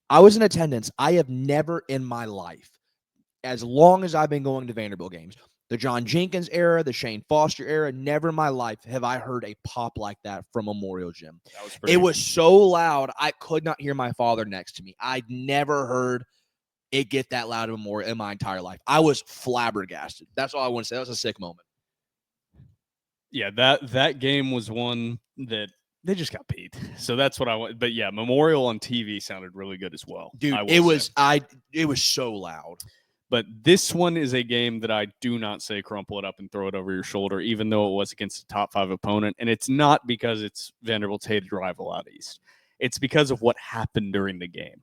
I was in attendance. I have never in my life, as long as I've been going to Vanderbilt games, the John Jenkins era, the Shane Foster era, never in my life have I heard a pop like that from Memorial Gym. It was so loud, I could not hear my father next to me. I'd never heard it get that loud in Memorial in my entire life. I was flabbergasted. That's all I want to say. That was a sick moment. Yeah, that game was one that they just got beat. So that's what I want. But yeah, Memorial on TV sounded really good as well. Dude, it was so loud. But this one is a game that I do not say crumple it up and throw it over your shoulder, even though it was against a top 5 opponent. And it's not because it's Vanderbilt's hated rival out east. It's because of what happened during the game.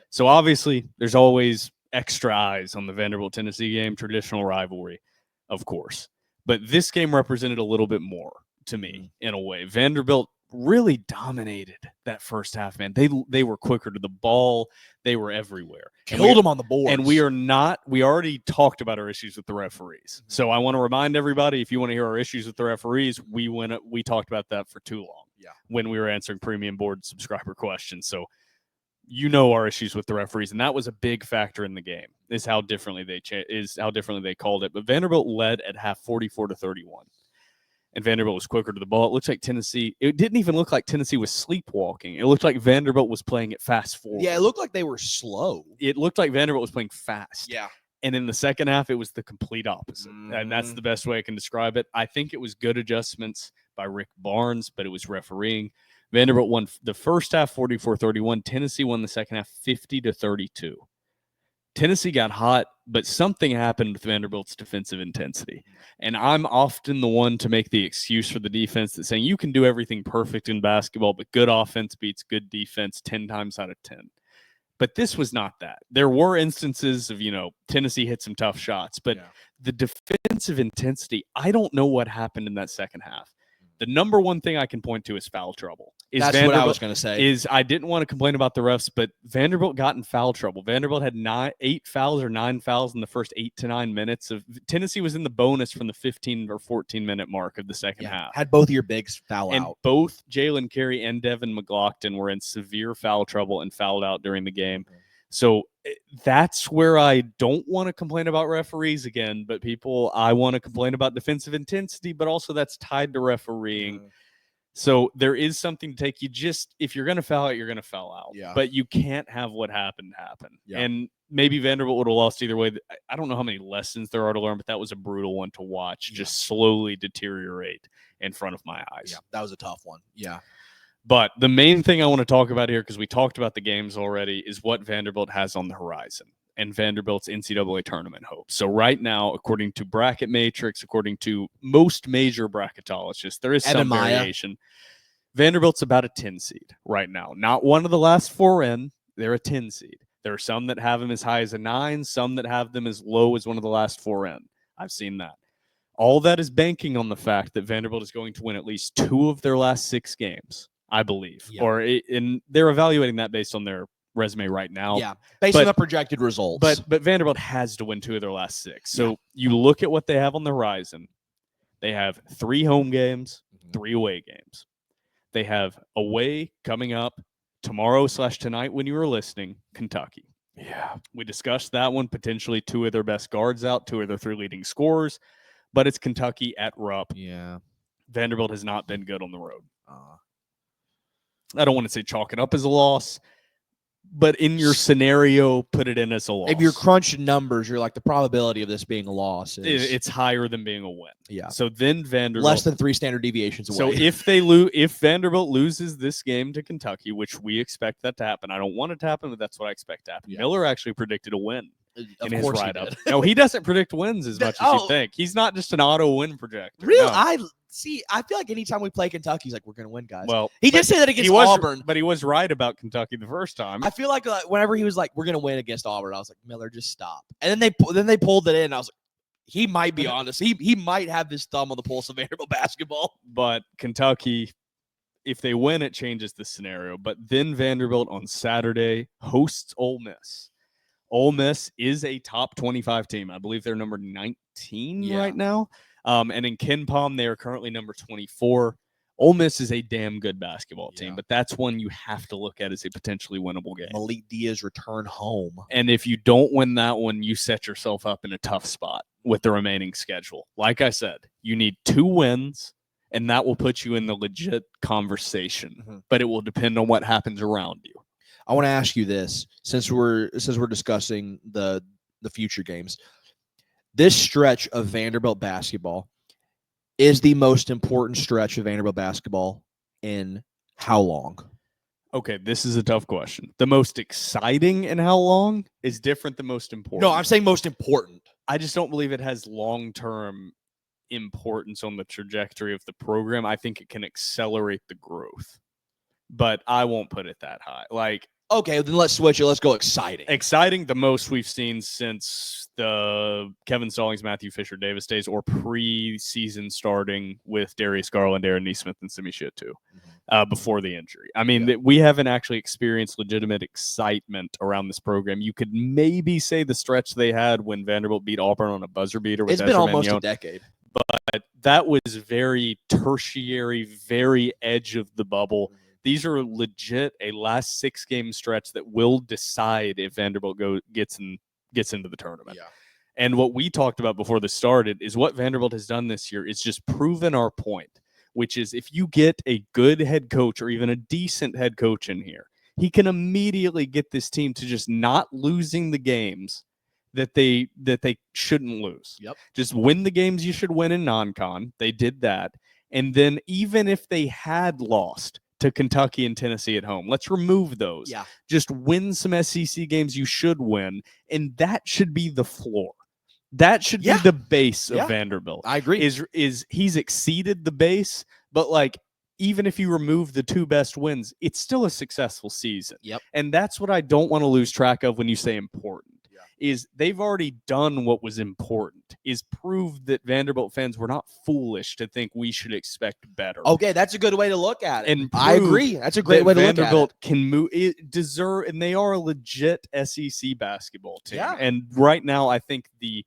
So obviously, there's always extra eyes on the Vanderbilt-Tennessee game, traditional rivalry, of course. But this game represented a little bit more to me in a way. Vanderbilt really dominated that first half, man. They were quicker to the ball. They were everywhere. Killed them on the boards. And we already talked about our issues with the referees. So I want to remind everybody, if you want to hear our issues with the referees, we talked about that for too long. Yeah. When we were answering premium board subscriber questions. So our issues with the referees, and that was a big factor in the game, is how differently they called it. But Vanderbilt led at half 44-31. And Vanderbilt was quicker to the ball. It looks like Tennessee. It didn't even look like Tennessee was sleepwalking. It looked like Vanderbilt was playing it fast forward. Yeah, it looked like they were slow. It looked like Vanderbilt was playing fast. Yeah. And in the second half, it was the complete opposite. And that's the best way I can describe it. I think it was good adjustments by Rick Barnes, but it was refereeing. Vanderbilt won the first half 44-31. Tennessee won the second half 50-32. Tennessee got hot, but something happened with Vanderbilt's defensive intensity. And I'm often the one to make the excuse for the defense that's saying you can do everything perfect in basketball, but good offense beats good defense 10 times out of 10. But this was not that. There were instances of, Tennessee hit some tough shots, but the defensive intensity, I don't know what happened in that second half. The number one thing I can point to is foul trouble. That's what I was going to say. I didn't want to complain about the refs, but Vanderbilt got in foul trouble. Vanderbilt had 9 fouls in the first 8 to 9 minutes. Tennessee was in the bonus from the 15 or 14-minute mark of the second half. Had both of your bigs foul and out. Both Jalen Carey and Devin McLaughlin were in severe foul trouble and fouled out during the game. So that's where I don't want to complain about referees again, but I want to complain about defensive intensity, but also that's tied to refereeing. So there is something to take. If you're going to foul out, you're going to foul out. Yeah. But you can't have what happened happen. Yeah. And maybe Vanderbilt would have lost either way. I don't know how many lessons there are to learn, but that was a brutal one to watch just slowly deteriorate in front of my eyes. Yeah, that was a tough one. Yeah. But the main thing I want to talk about here, because we talked about the games already, is what Vanderbilt has on the horizon and Vanderbilt's NCAA tournament hopes. So right now, according to Bracket Matrix, according to most major bracketologists, there is some variation. Vanderbilt's about a 10 seed right now. Not one of the last 4 in. They're a 10 seed. There are some that have them as high as a 9, some that have them as low as one of the last 4 in. I've seen that. All that is banking on the fact that Vanderbilt is going to win at least 2 of their last 6 games, I believe. Yeah. And they're evaluating that based on their resume right now. Yeah, based on the projected results. But Vanderbilt has to win 2 of their last 6. So you look at what they have on the horizon. They have 3 home games, 3 away games. They have away coming up tomorrow/tonight when you were listening, Kentucky. Yeah. We discussed that one, potentially 2 of their best guards out, 2 of their 3 leading scorers, but it's Kentucky at Rupp. Yeah. Vanderbilt has not been good on the road. I don't want to say chalk it up as a loss, but in your scenario, put it in as a loss. If you're crunching numbers, you're like the probability of this being a loss it's higher than being a win. Yeah. So then Vanderbilt less than 3 standard deviations away. So if Vanderbilt loses this game to Kentucky, which we expect that to happen, I don't want it to happen, but that's what I expect to happen. Yeah. Miller actually predicted a win in his write-up. No, he doesn't predict wins as much as you think. He's not just an auto win projector. Really? No. I feel like anytime we play Kentucky, he's like, we're going to win, guys. Well, he did say that against Auburn. But he was right about Kentucky the first time. I feel like whenever he was like, we're going to win against Auburn, I was like, Miller, just stop. And then they pulled it in. And I was like, he might be honest. He might have his thumb on the pulse of Vanderbilt basketball. But Kentucky, if they win, it changes the scenario. But then Vanderbilt on Saturday hosts Ole Miss. Ole Miss is a top 25 team. I believe they're number 19 right now. And in KenPom, they are currently number 24. Ole Miss is a damn good basketball team, but that's one you have to look at as a potentially winnable game. Malik Diaz return home. And if you don't win that one, you set yourself up in a tough spot with the remaining schedule. Like I said, you need 2 wins, and that will put you in the legit conversation. But it will depend on what happens around you. I want to ask you this, since we're discussing the future games. This stretch of Vanderbilt basketball is the most important stretch of Vanderbilt basketball in how long? Okay, this is a tough question. The most exciting in how long is different than most important. No, I'm saying most important. I just don't believe it has long-term importance on the trajectory of the program. I think it can accelerate the growth, but I won't put it that high. Like, Okay, then let's switch it. Let's go exciting. Exciting, the most we've seen since the Kevin Stallings, Matthew Fisher Davis days, or pre-season starting with Darius Garland, Aaron Nesmith, and Simi Shit too, before the injury. I mean, we haven't actually experienced legitimate excitement around this program. You could maybe say the stretch they had when Vanderbilt beat Auburn on a buzzer beater. With It's been almost a decade. But that was very tertiary, very edge of the bubble. These are legit a last 6-game stretch that will decide if Vanderbilt gets into the tournament. Yeah. And what we talked about before this started is what Vanderbilt has done this year is just proven our point, which is if you get a good head coach or even a decent head coach in here, he can immediately get this team to just not losing the games that they shouldn't lose. Yep. Just win the games you should win in non-con. They did that. And then even if they had lost to Kentucky and Tennessee at home, let's remove those. Yeah. Just win some SEC games you should win, and that should be the floor. That should be the base of Vanderbilt. I agree. Is he's exceeded the base, but like even if you remove the 2 best wins, it's still a successful season. Yep. And that's what I don't want to lose track of when you say important. Is they've already done what was important, is prove that Vanderbilt fans were not foolish to think we should expect better. Okay, that's a good way to look at it. And I agree. That's a great way to look at it. Vanderbilt can move, deserve, and they are a legit SEC basketball team. Yeah. And right now, I think the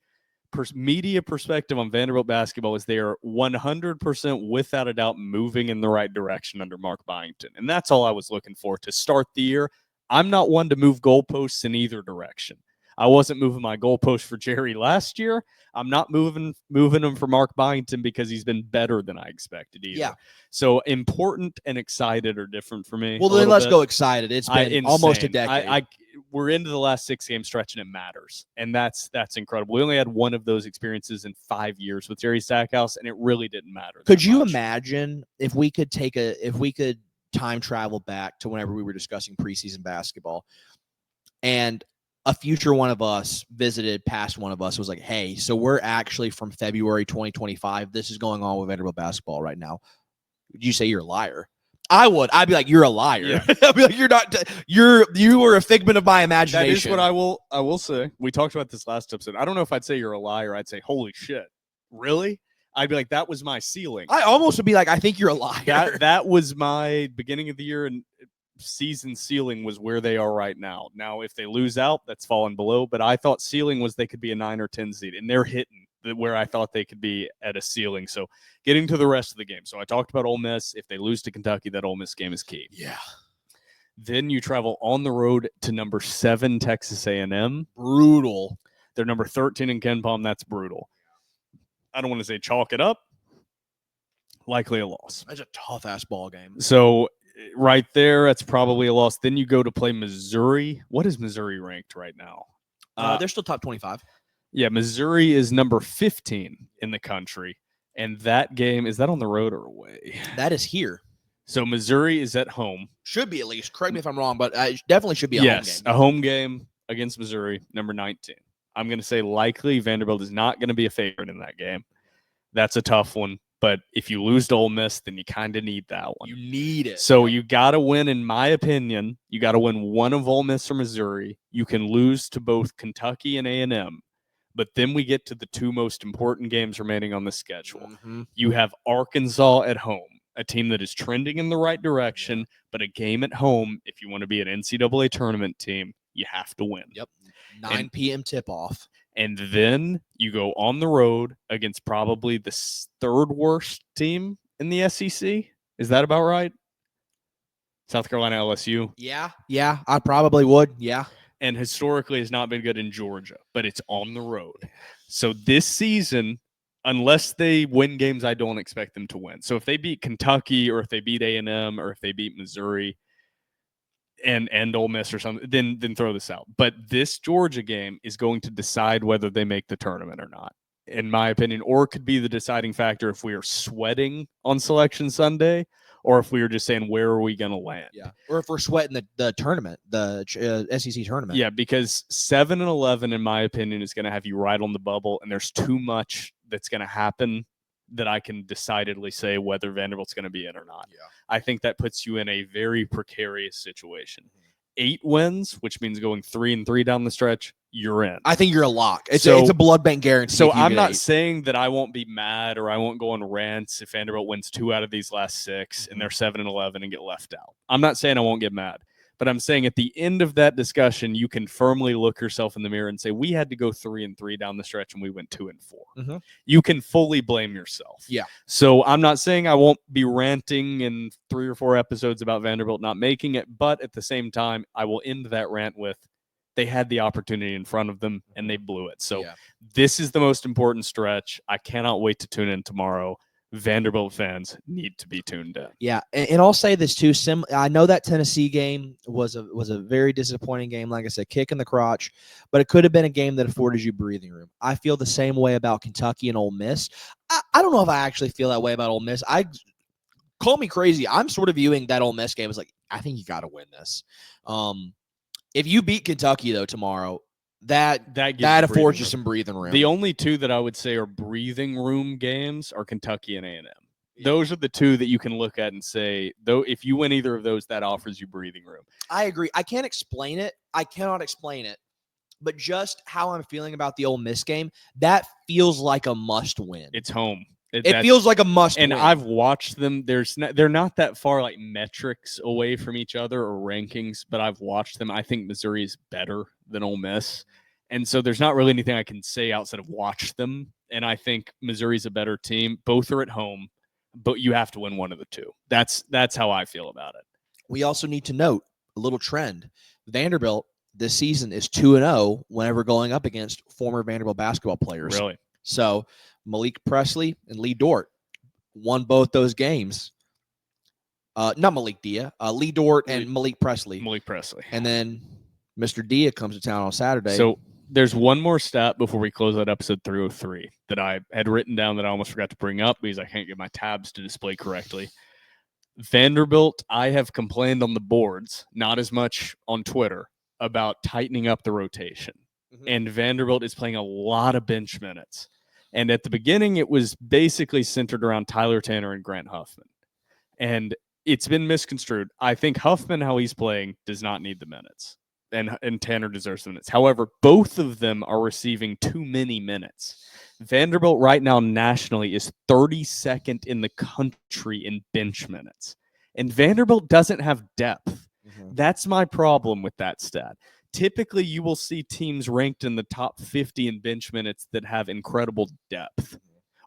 media perspective on Vanderbilt basketball is they are 100% without a doubt moving in the right direction under Mark Byington. And that's all I was looking for to start the year. I'm not one to move goalposts in either direction. I wasn't moving my goalpost for Jerry last year. I'm not moving them for Mark Byington because he's been better than I expected either. Yeah. So important and excited are different for me. Well, then let's go excited. It's been almost a decade. We're into the last 6-game stretch, and it matters. And that's incredible. We only had one of those experiences in 5 years with Jerry Stackhouse, and it really didn't matter. Could you imagine if we could time travel back to whenever we were discussing preseason basketball and a future one of us visited past one of us was like, hey, so we're actually from February 2025. This is going on with Vanderbilt basketball right now. Would you say you're a liar? I would. I'd be like, you're a liar. Yeah. I'd be like, you were a figment of my imagination. That is what I will say. We talked about this last episode. I don't know if I'd say you're a liar. I'd say, holy shit. Really? I'd be like, that was my ceiling. I almost would be like, I think you're a liar. That was my beginning of the year and season ceiling was where they are right now. Now, if they lose out, that's fallen below. But I thought ceiling was they could be a 9 or 10 seed, and they're hitting where I thought they could be at a ceiling. So getting to the rest of the game. So I talked about Ole Miss. If they lose to Kentucky, that Ole Miss game is key. Yeah. Then you travel on the road to number 7 Texas A&M. Brutal. They're number 13 in Ken Palm. That's brutal. I don't want to say chalk it up. Likely a loss. That's a tough-ass ball game. So right there, that's probably a loss. Then you go to play Missouri. What is Missouri ranked right now? They're still top 25. Yeah, Missouri is number 15 in the country. And that game, is that on the road or away? That is here. So Missouri is at home. Should be at least. Correct me if I'm wrong, but it definitely should be a home game. Yes, a home game against Missouri, number 19. I'm going to say likely Vanderbilt is not going to be a favorite in that game. That's a tough one. But if you lose to Ole Miss, then you kind of need that one. You need it. So you got to win, in my opinion. You got to win one of Ole Miss or Missouri. You can lose to both Kentucky and A&M. But then we get to the 2 most important games remaining on the schedule. Mm-hmm. You have Arkansas at home, a team that is trending in the right direction, but a game at home, if you want to be an NCAA tournament team, you have to win. Yep. 9 p.m. tip-off. And then you go on the road against probably the 3rd worst team in the SEC. Is that about right? South Carolina, LSU. Yeah, I probably would. Yeah. And historically has not been good in Georgia, but it's on the road. So this season, unless they win games I don't expect them to win. So if they beat Kentucky or if they beat A&M or if they beat Missouri and Ole Miss or something, then throw this out. But this Georgia game is going to decide whether they make the tournament or not, in my opinion, or it could be the deciding factor if we are sweating on Selection Sunday or if we were just saying, where are we going to land? Yeah. Or if we're sweating the tournament, the SEC tournament. Yeah, because 7-11, in my opinion, is going to have you right on the bubble, and there's too much that's going to happen that I can decidedly say whether Vanderbilt's going to be in or not. Yeah. I think that puts you in a very precarious situation. 8 wins, which means going 3-3 down the stretch, you're in. I think you're a lock. It's a blood bank guarantee. So I'm not saying that I won't be mad or I won't go on rants if Vanderbilt wins 2 out of these last 6 and they're 7-11 and get left out. I'm not saying I won't get mad, but I'm saying at the end of that discussion, you can firmly look yourself in the mirror and say, we had to go 3-3 down the stretch and we went 2-4. You can fully blame yourself. Yeah. So I'm not saying I won't be ranting in 3 or 4 episodes about Vanderbilt not making it, but at the same time, I will end that rant with, they had the opportunity in front of them and they blew it. So this is the most important stretch. I cannot wait to tune in tomorrow. Vanderbilt fans need to be tuned in. Yeah, and I'll say this too. I know that Tennessee game was a very disappointing game. Like I said, kick in the crotch, but it could have been a game that afforded you breathing room. I feel the same way about Kentucky and Ole Miss. I don't know if I actually feel that way about Ole Miss. Call me crazy. I'm sort of viewing that Ole Miss game as like, I think you got to win this. If you beat Kentucky though tomorrow, that affords you some breathing room. The only 2 that I would say are breathing room games are Kentucky and A&M. Yeah. Those are the 2 that you can look at and say, though, if you win either of those, that offers you breathing room. I agree. I can't explain it. I cannot explain it. But just how I'm feeling about the Ole Miss game, that feels like a must win. It's home. It feels like a must win. And I've watched them. They're not that far like metrics away from each other or rankings, but I've watched them. I think Missouri is better than Ole Miss. And so there's not really anything I can say outside of watch them. And I think Missouri's a better team. Both are at home, but you have to win one of the 2. That's how I feel about it. We also need to note a little trend. Vanderbilt this season is 2-0 whenever going up against former Vanderbilt basketball players. Really? So Malik Presley and Lee Dort won both those games. Not Malik Dia, Lee Dort and Malik Presley. Malik Presley. And then Mr. Dia comes to town on Saturday. So there's one more stat before we close out episode 303 that I had written down that I almost forgot to bring up because I can't get my tabs to display correctly. Vanderbilt, I have complained on the boards, not as much on Twitter, about tightening up the rotation. And Vanderbilt is playing a lot of bench minutes. And at the beginning, it was basically centered around Tyler Tanner and Grant Huffman. And it's been misconstrued. I think Huffman, how he's playing, does not need the minutes. And Tanner deserves the minutes. However, both of them are receiving too many minutes. Vanderbilt right now nationally is 32nd in the country in bench minutes. And Vanderbilt doesn't have depth. That's my problem with that stat. Typically, you will see teams ranked in the top 50 in bench minutes that have incredible depth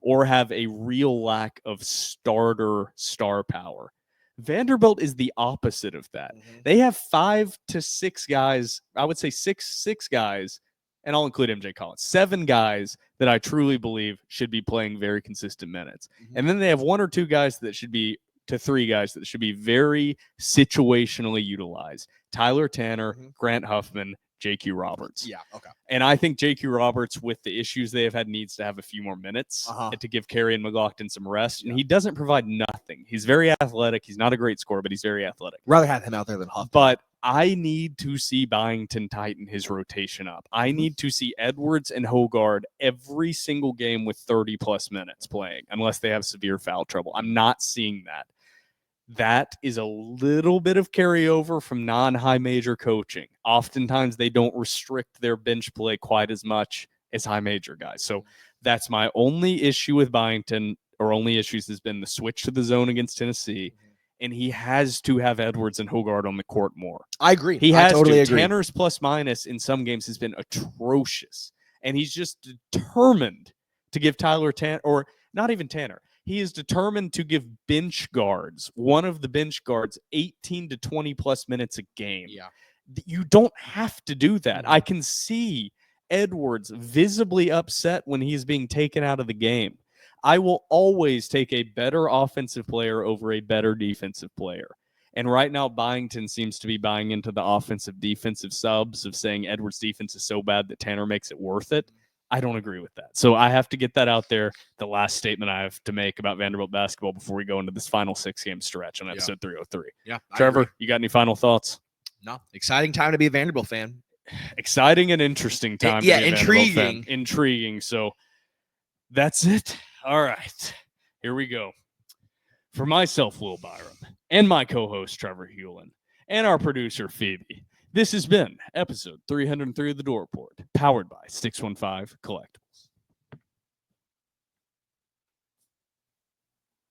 or have a real lack of starter star power. Vanderbilt is the opposite of that. They have 5 to 6 guys, I would say six guys, and I'll include MJ Collins, 7 guys that I truly believe should be playing very consistent minutes. And then they have 1 or 2 guys that should be, to 3 guys that should be very situationally utilized. Tyler Tanner, Grant Huffman, J.Q. Roberts. Yeah, okay. And I think J.Q. Roberts, with the issues they have had, needs to have a few more minutes to give Carey and McLaughlin some rest. And he doesn't provide nothing. He's very athletic. He's not a great scorer, but he's very athletic. Rather have him out there than Huffman. But I need to see Byington tighten his rotation up. I need to see Edwards and Hogard every single game with 30-plus minutes playing, unless they have severe foul trouble. I'm not seeing that. That is a little bit of carryover from non-high major coaching. Oftentimes, they don't restrict their bench play quite as much as high major guys. So that's my only issue with Byington, or only issues has been the switch to the zone against Tennessee. And he has to have Edwards and Hogard on the court more. I agree. He has totally to. Agree. Tanner's plus minus in some games has been atrocious. And he's just determined to give Tyler Tanner, or not even Tanner, he is determined to give bench guards, one of the bench guards, 18 to 20 plus minutes a game. Yeah. You don't have to do that. I can see Edwards visibly upset when he's being taken out of the game. I will always take a better offensive player over a better defensive player. And right now, Byington seems to be buying into the offensive-defensive subs of saying Edwards' defense is so bad that Tanner makes it worth it. I don't agree with that. So I have to get that out there. The last statement I have to make about Vanderbilt basketball before we go into this final 6-game stretch on episode 303. Yeah. Trevor, you got any final thoughts? No. Exciting time to be a Vanderbilt fan. Exciting and interesting time. Yeah, to be a intriguing. Vanderbilt fan. Intriguing. So that's it. All right. Here we go. For myself, Will Byrum, and my co-host, Trevor Hulan, and our producer, Phoebe, This has been episode 303 of the Door Report, powered by 615 Collectibles.